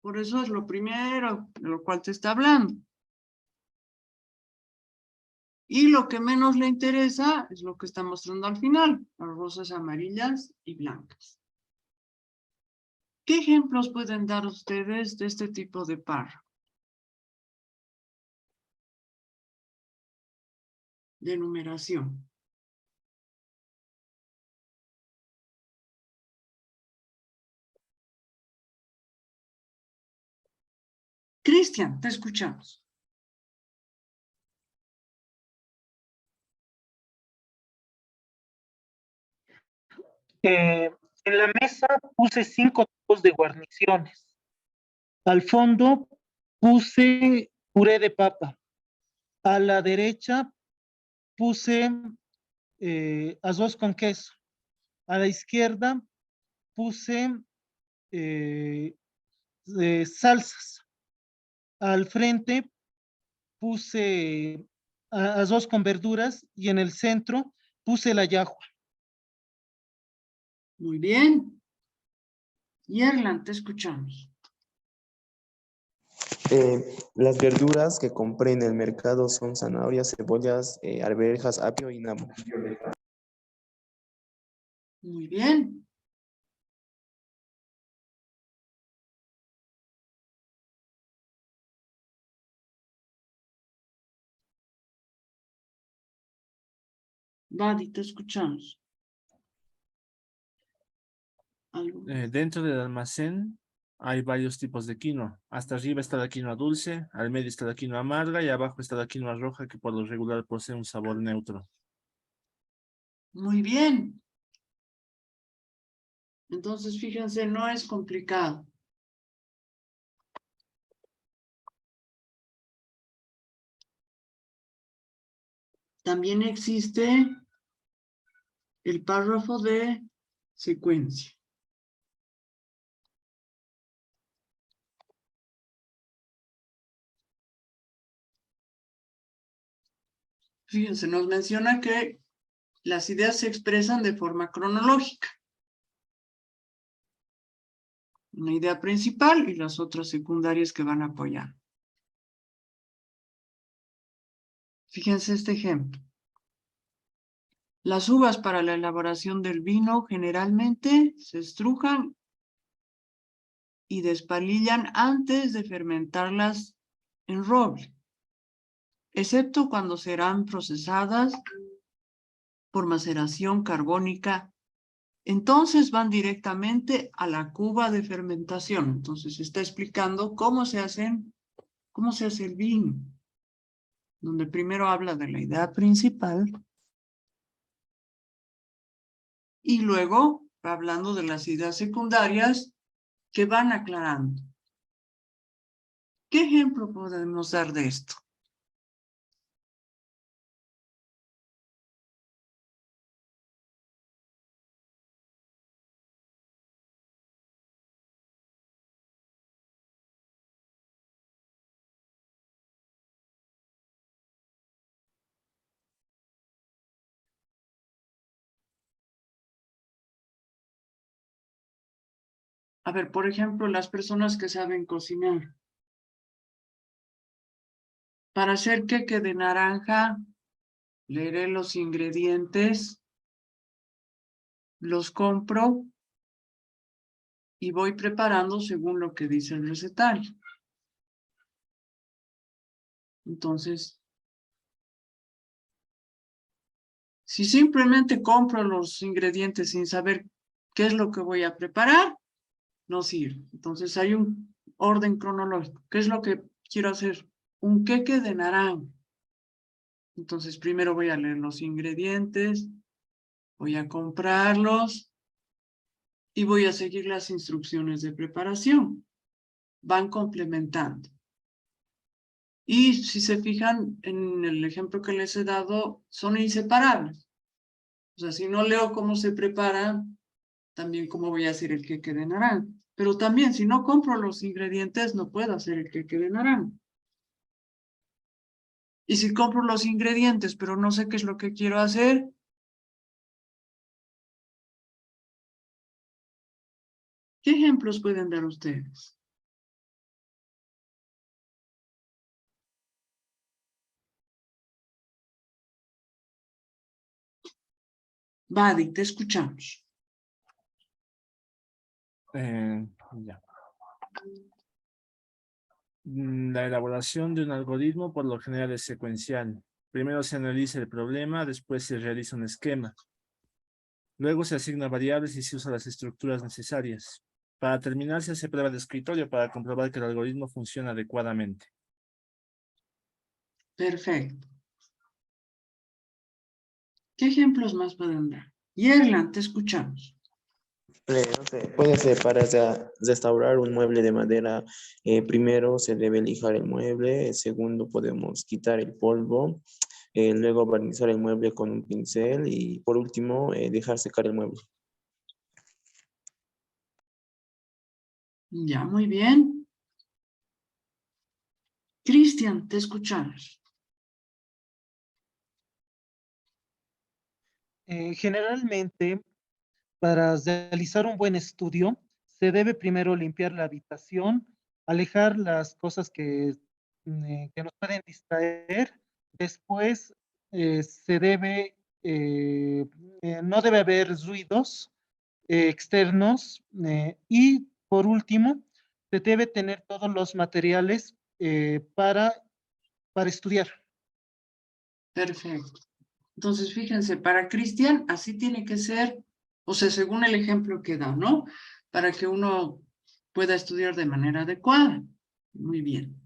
Por eso es lo primero de lo cual te está hablando. Y lo que menos le interesa es lo que está mostrando al final, las rosas amarillas y blancas. ¿Qué ejemplos pueden dar ustedes de este tipo de párrafo? De numeración. Cristian, te escuchamos. En la mesa puse 5 tipos de guarniciones. Al fondo puse puré de papa. A la derecha puse arroz con queso. A la izquierda puse salsas. Al frente puse arroz con verduras y en el centro puse la yahua. Muy bien. Yerlan, te escuchamos. Las verduras que compré en el mercado son zanahorias, cebollas, arvejas, apio y nabo. Muy bien. Vadi, te escuchamos. ¿Algo? Dentro del almacén hay varios tipos de quinoa. Hasta arriba está la quinoa dulce, al medio está la quinoa amarga y abajo está la quinoa roja que por lo regular posee un sabor neutro. Muy bien. Entonces, fíjense, no es complicado. También existe el párrafo de secuencia. Fíjense, nos menciona que las ideas se expresan de forma cronológica. Una idea principal y las otras secundarias que van a apoyar. Fíjense este ejemplo. Las uvas para la elaboración del vino generalmente se estrujan y despalillan antes de fermentarlas en roble, excepto cuando serán procesadas por maceración carbónica. Entonces van directamente a la cuba de fermentación. Entonces está explicando cómo se hace el vino, donde primero habla de la idea principal y luego va hablando de las ideas secundarias que van aclarando. ¿Qué ejemplo podemos dar de esto? A ver, por ejemplo, las personas que saben cocinar. Para hacer queque de naranja, leeré los ingredientes, los compro y voy preparando según lo que dice el recetario. Entonces, si simplemente compro los ingredientes sin saber qué es lo que voy a preparar, no sirve. Entonces hay un orden cronológico. ¿Qué es lo que quiero hacer? Un queque de naranja. Entonces primero voy a leer los ingredientes, voy a comprarlos y voy a seguir las instrucciones de preparación. Van complementando. Y si se fijan en el ejemplo que les he dado, son inseparables. O sea, si no leo cómo se prepara, también cómo voy a hacer el queque de naranja. Pero también, si no compro los ingredientes, no puedo hacer el queque de naranja. Y si compro los ingredientes, pero no sé qué es lo que quiero hacer, ¿qué ejemplos pueden dar ustedes? Vadi, te escuchamos. Ya. La elaboración de un algoritmo por lo general es secuencial. Primero se analiza el problema, después se realiza un esquema. Luego se asignan variables y se usan las estructuras necesarias. Para terminar, se hace prueba de escritorio para comprobar que el algoritmo funciona adecuadamente. Perfecto. ¿Qué ejemplos más pueden dar? Yerlan, te escuchamos. No sé, puede ser para restaurar un mueble de madera. Primero se debe lijar el mueble, segundo podemos quitar el polvo, luego barnizar el mueble con un pincel y por último dejar secar el mueble. Ya, muy bien. Cristian, te escuchamos. Generalmente, para realizar un buen estudio, se debe primero limpiar la habitación, alejar las cosas que nos pueden distraer. Después, se debe, no debe haber ruidos externos. Y por último, se debe tener todos los materiales para estudiar. Perfecto. Entonces, fíjense, para Cristian, así tiene que ser, o sea, según el ejemplo que da, ¿no? Para que uno pueda estudiar de manera adecuada. Muy bien.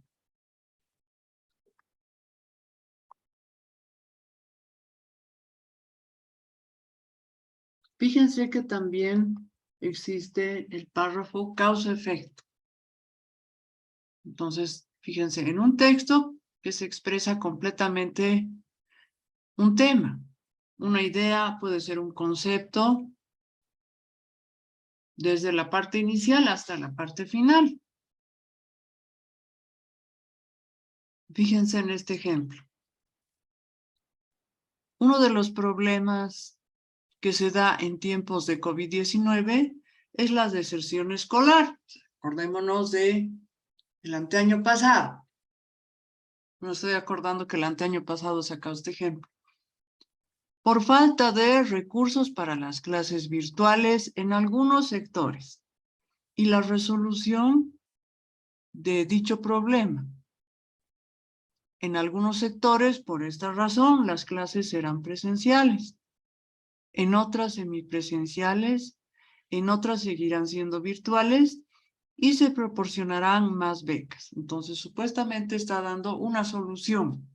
Fíjense que también existe el párrafo causa-efecto. Entonces, fíjense, en un texto que se expresa completamente un tema, una idea, puede ser un concepto, desde la parte inicial hasta la parte final. Fíjense en este ejemplo. Uno de los problemas que se da en tiempos de COVID-19 es la deserción escolar. Acordémonos de el anteaño pasado. Me estoy acordando que el anteaño pasado sacaba este ejemplo. Por falta de recursos para las clases virtuales en algunos sectores y la resolución de dicho problema. En algunos sectores, por esta razón, las clases serán presenciales. En otras semipresenciales, en otras seguirán siendo virtuales y se proporcionarán más becas. Entonces, supuestamente está dando una solución.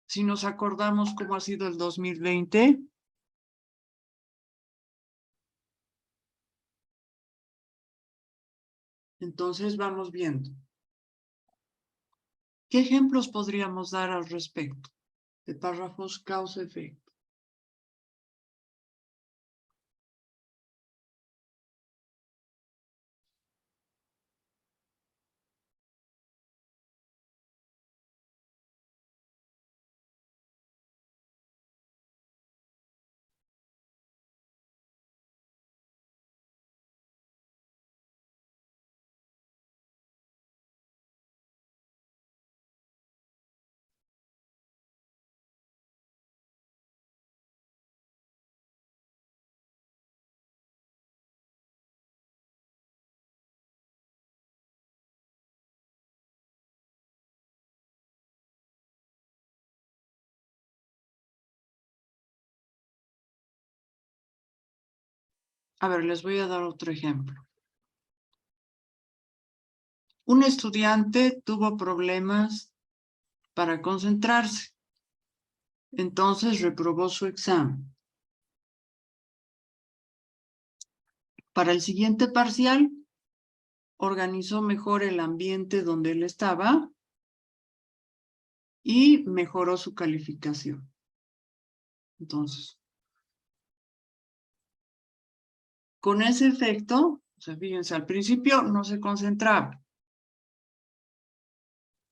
Si nos acordamos cómo ha sido el 2020, entonces vamos viendo. ¿Qué ejemplos podríamos dar al respecto de párrafos causa-efecto? A ver, les voy a dar otro ejemplo. Un estudiante tuvo problemas para concentrarse, entonces reprobó su examen. Para el siguiente parcial, organizó mejor el ambiente donde él estaba y mejoró su calificación. Entonces, con ese efecto, o sea, fíjense, al principio no se concentraba.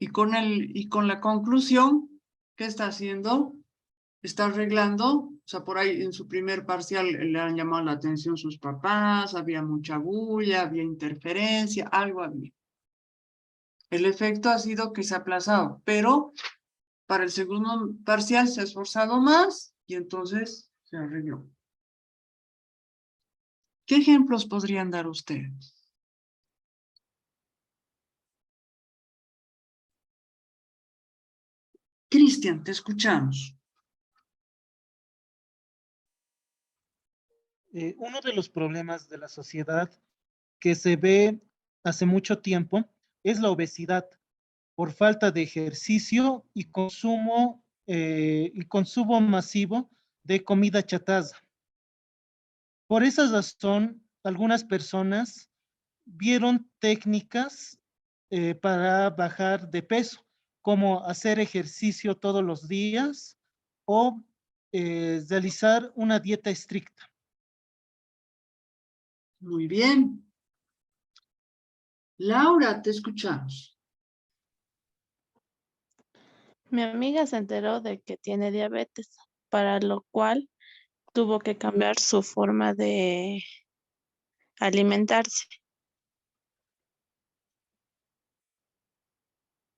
Y con la conclusión, ¿qué está haciendo? Está arreglando, o sea, por ahí en su primer parcial le han llamado la atención sus papás, había mucha bulla, había interferencia, algo había. El efecto ha sido que se ha aplazado, pero para el segundo parcial se ha esforzado más y entonces se arregló. ¿Qué ejemplos podrían dar ustedes? Cristian, te escuchamos. Uno de los problemas de la sociedad que se ve hace mucho tiempo es la obesidad por falta de ejercicio y consumo masivo de comida chatarra. Por esa razón, algunas personas vieron técnicas para bajar de peso, como hacer ejercicio todos los días o realizar una dieta estricta. Muy bien. Laura, te escuchamos. Mi amiga se enteró de que tiene diabetes, para lo cual tuvo que cambiar su forma de alimentarse.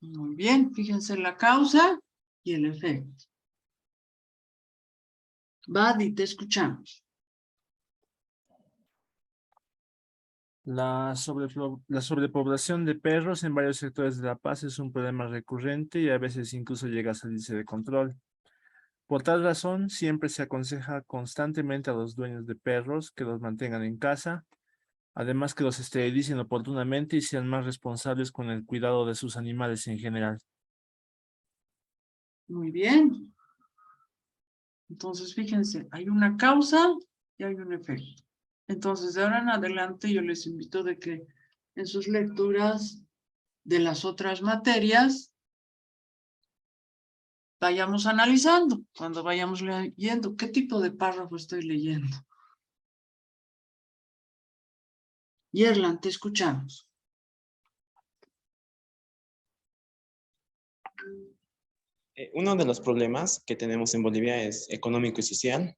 Muy bien, fíjense la causa y el efecto. Badi, te escuchamos. La sobrepoblación de perros en varios sectores de La Paz es un problema recurrente y a veces incluso llega a salirse de control. Por tal razón, siempre se aconseja constantemente a los dueños de perros que los mantengan en casa, además que los esterilicen oportunamente y sean más responsables con el cuidado de sus animales en general. Muy bien. Entonces, fíjense, hay una causa y hay un efecto. Entonces, de ahora en adelante, yo les invito de que en sus lecturas de las otras materias vayamos analizando, cuando vayamos leyendo, ¿qué tipo de párrafo estoy leyendo? Yerlan, te escuchamos. Uno de los problemas que tenemos en Bolivia es económico y social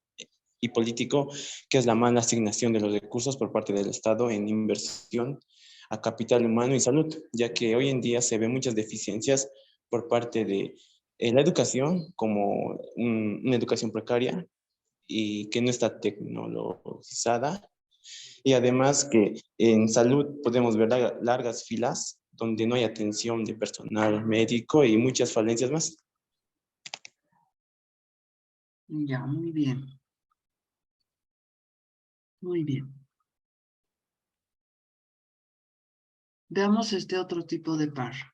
y político, que es la mala asignación de los recursos por parte del Estado en inversión a capital humano y salud, ya que hoy en día se ven muchas deficiencias por parte de la educación, como una educación precaria y que no está tecnologizada. Y además que en salud podemos ver largas filas donde no hay atención de personal médico y muchas falencias más. Ya, muy bien. Muy bien. Veamos este otro tipo de párrafo.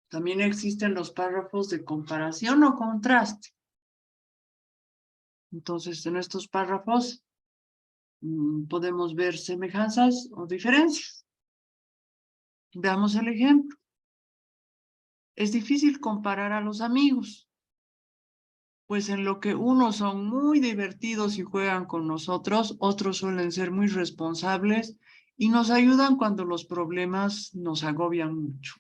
También existen los párrafos de comparación o contraste. Entonces, en estos párrafos podemos ver semejanzas o diferencias. Veamos el ejemplo. Es difícil comparar a los amigos, pues en lo que unos son muy divertidos y juegan con nosotros, otros suelen ser muy responsables y nos ayudan cuando los problemas nos agobian mucho.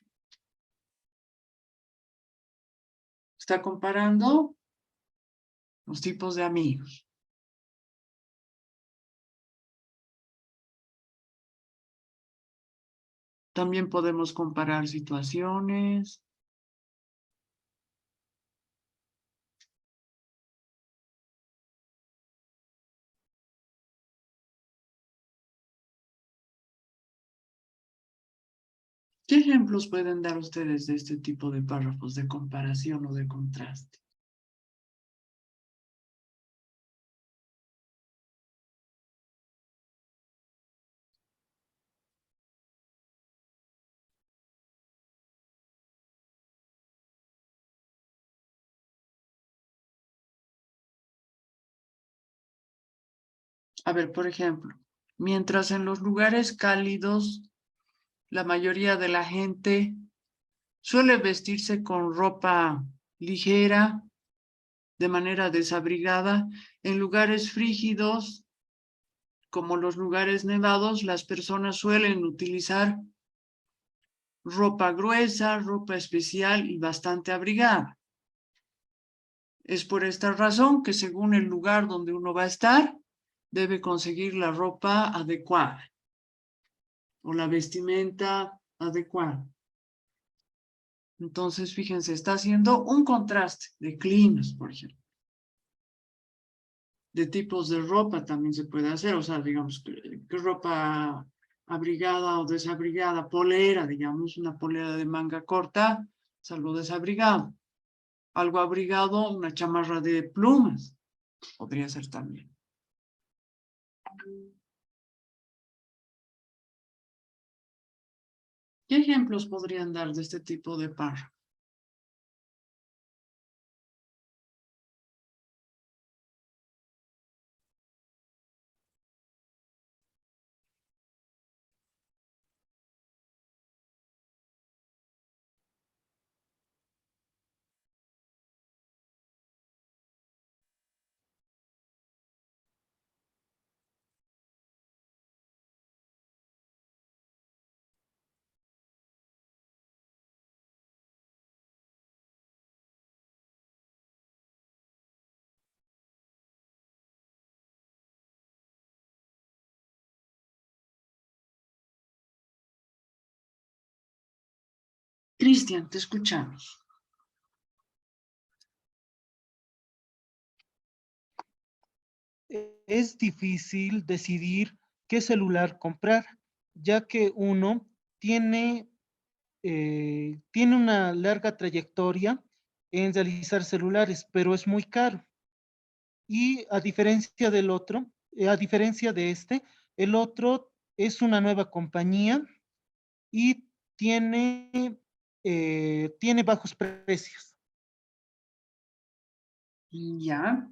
Está comparando los tipos de amigos. También podemos comparar situaciones. ¿Qué ejemplos pueden dar ustedes de este tipo de párrafos de comparación o de contraste? A ver, por ejemplo, mientras en los lugares cálidos la mayoría de la gente suele vestirse con ropa ligera, de manera desabrigada, en lugares frígidos, como los lugares nevados, las personas suelen utilizar ropa gruesa, ropa especial y bastante abrigada. Es por esta razón que según el lugar donde uno va a estar, debe conseguir la ropa adecuada o la vestimenta adecuada. Entonces, fíjense, está haciendo un contraste de climas, por ejemplo. De tipos de ropa también se puede hacer, o sea, digamos, ¿qué ropa abrigada o desabrigada? Polera, digamos, una polera de manga corta, es algo desabrigado. Algo abrigado, una chamarra de plumas, podría ser también. ¿Qué ejemplos podrían dar de este tipo de párrafo? Cristian, te escuchamos. Es difícil decidir qué celular comprar, ya que uno tiene una larga trayectoria en realizar celulares, pero es muy caro. Y a diferencia del otro, a diferencia de este, el otro es una nueva compañía y tiene bajos precios. Ya,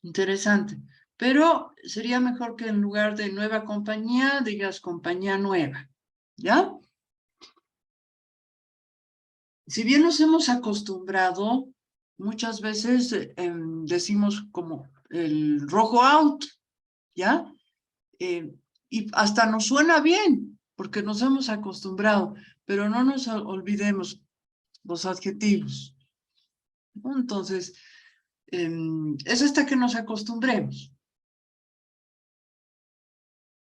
interesante. Pero sería mejor que en lugar de nueva compañía, digas compañía nueva. ¿Ya? Si bien nos hemos acostumbrado, muchas veces decimos como el rojo out, ¿ya? Y hasta nos suena bien, porque nos hemos acostumbrado, pero no nos olvidemos los adjetivos, ¿no? Entonces, es hasta que nos acostumbremos.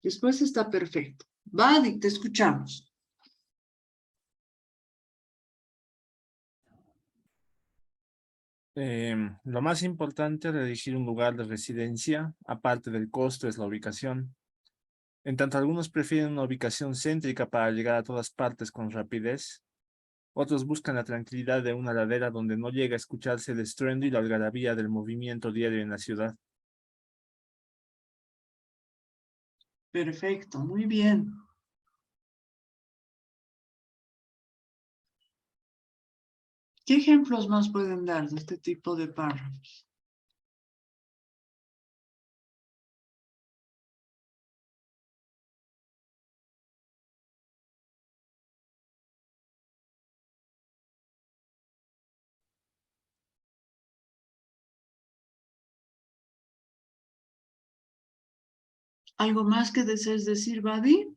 Después está perfecto. Vadi, te escuchamos. Lo más importante de elegir un lugar de residencia, aparte del costo, es la ubicación. En tanto, algunos prefieren una ubicación céntrica para llegar a todas partes con rapidez. Otros buscan la tranquilidad de una ladera donde no llega a escucharse el estruendo y la algarabía del movimiento diario en la ciudad. Perfecto, muy bien. ¿Qué ejemplos más pueden dar de este tipo de párrafos? ¿Algo más que desees decir, Vadi?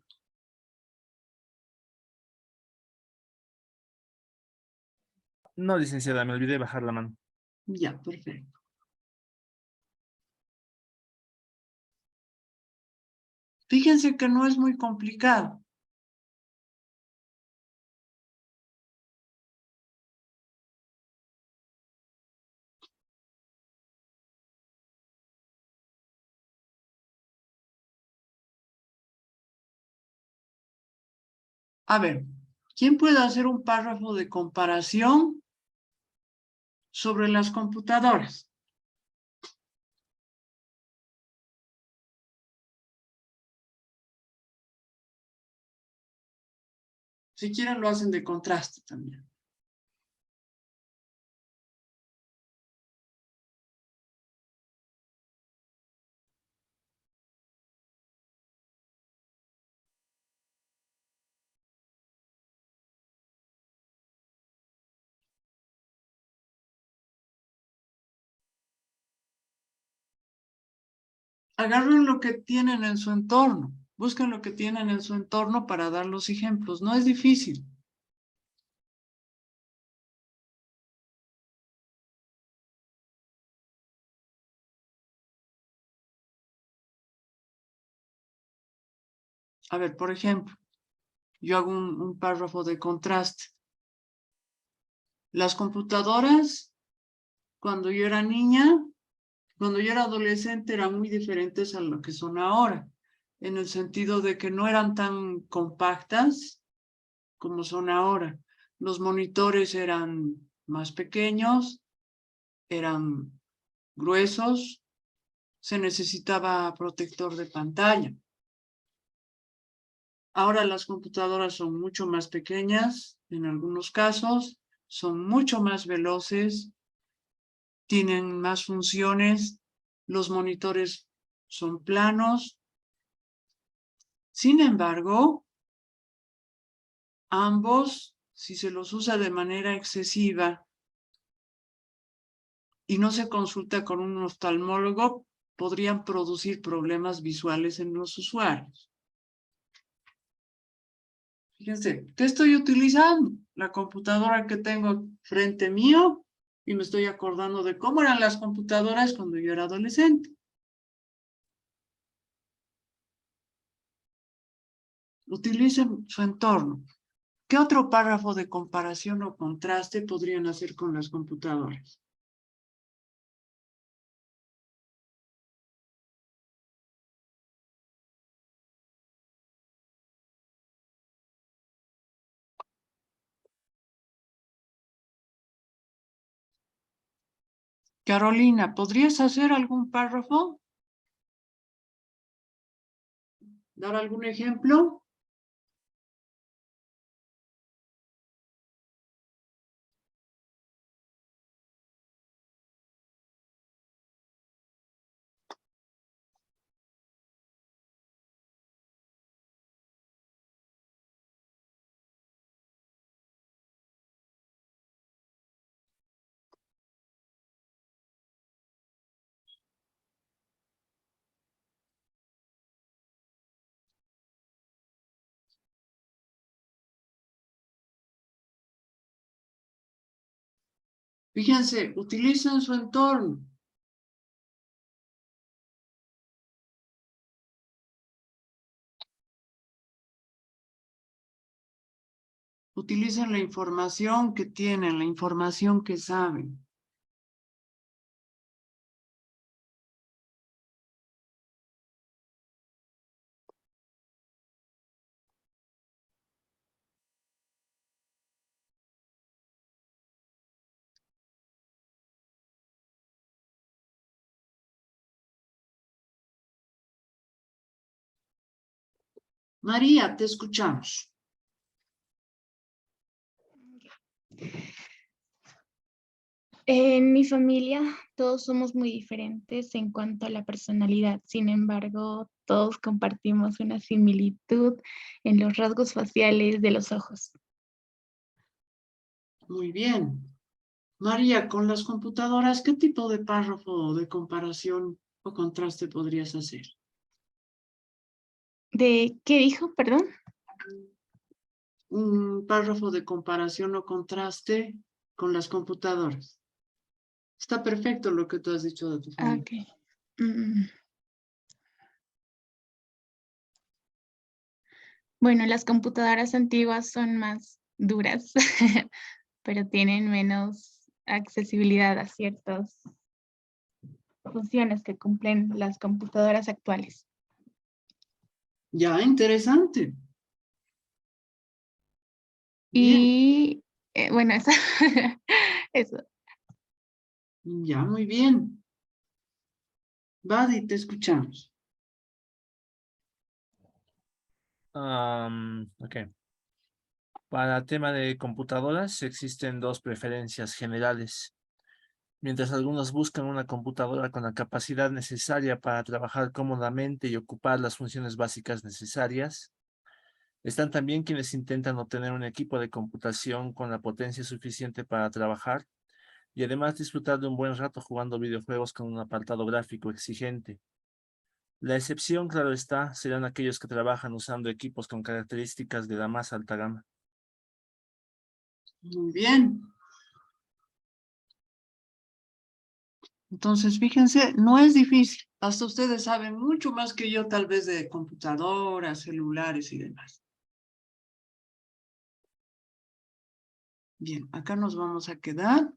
No, licenciada, me olvidé bajar la mano. Ya, perfecto. Fíjense que no es muy complicado. A ver, ¿quién puede hacer un párrafo de comparación sobre las computadoras? Si quieren lo hacen de contraste también. agarren lo que tienen en su entorno, busquen lo que tienen en su entorno para dar los ejemplos. No es difícil. A ver, por ejemplo, yo hago un párrafo de contraste. Las computadoras, cuando yo era niña, cuando yo era adolescente, eran muy diferentes a lo que son ahora, en el sentido de que no eran tan compactas como son ahora. Los monitores eran más pequeños, eran gruesos, se necesitaba protector de pantalla. Ahora las computadoras son mucho más pequeñas, en algunos casos, son mucho más veloces, tienen más funciones, los monitores son planos. Sin embargo, ambos, si se los usa de manera excesiva y no se consulta con un oftalmólogo, podrían producir problemas visuales en los usuarios. Fíjense, ¿qué estoy utilizando? La computadora que tengo frente mío y me estoy acordando de cómo eran las computadoras cuando yo era adolescente. Utilicen su entorno. ¿Qué otro párrafo de comparación o contraste podrían hacer con las computadoras? Carolina, ¿podrías hacer algún párrafo? ¿Dar algún ejemplo? Fíjense, utilicen su entorno. Utilicen la información que tienen, la información que saben. María, te escuchamos. En mi familia todos somos muy diferentes en cuanto a la personalidad. Sin embargo, todos compartimos una similitud en los rasgos faciales de los ojos. Muy bien. María, con las computadoras, ¿qué tipo de párrafo de comparación o contraste podrías hacer? ¿De qué dijo? Perdón. Un párrafo de comparación o contraste con las computadoras. Está perfecto lo que tú has dicho de tu familia. Ok. Bueno, las computadoras antiguas son más duras, pero tienen menos accesibilidad a ciertas funciones que cumplen las computadoras actuales. Ya, interesante. Y bueno, eso. Eso. Ya, muy bien. Vadi, te escuchamos. Ok. Para el tema de computadoras existen dos preferencias generales. Mientras algunos buscan una computadora con la capacidad necesaria para trabajar cómodamente y ocupar las funciones básicas necesarias, están también quienes intentan obtener un equipo de computación con la potencia suficiente para trabajar y además disfrutar de un buen rato jugando videojuegos con un apartado gráfico exigente. La excepción, claro está, serán aquellos que trabajan usando equipos con características de la más alta gama. Muy bien. Entonces, fíjense, no es difícil. Hasta ustedes saben mucho más que yo, tal vez, de computadoras, celulares y demás. Bien, acá nos vamos a quedar.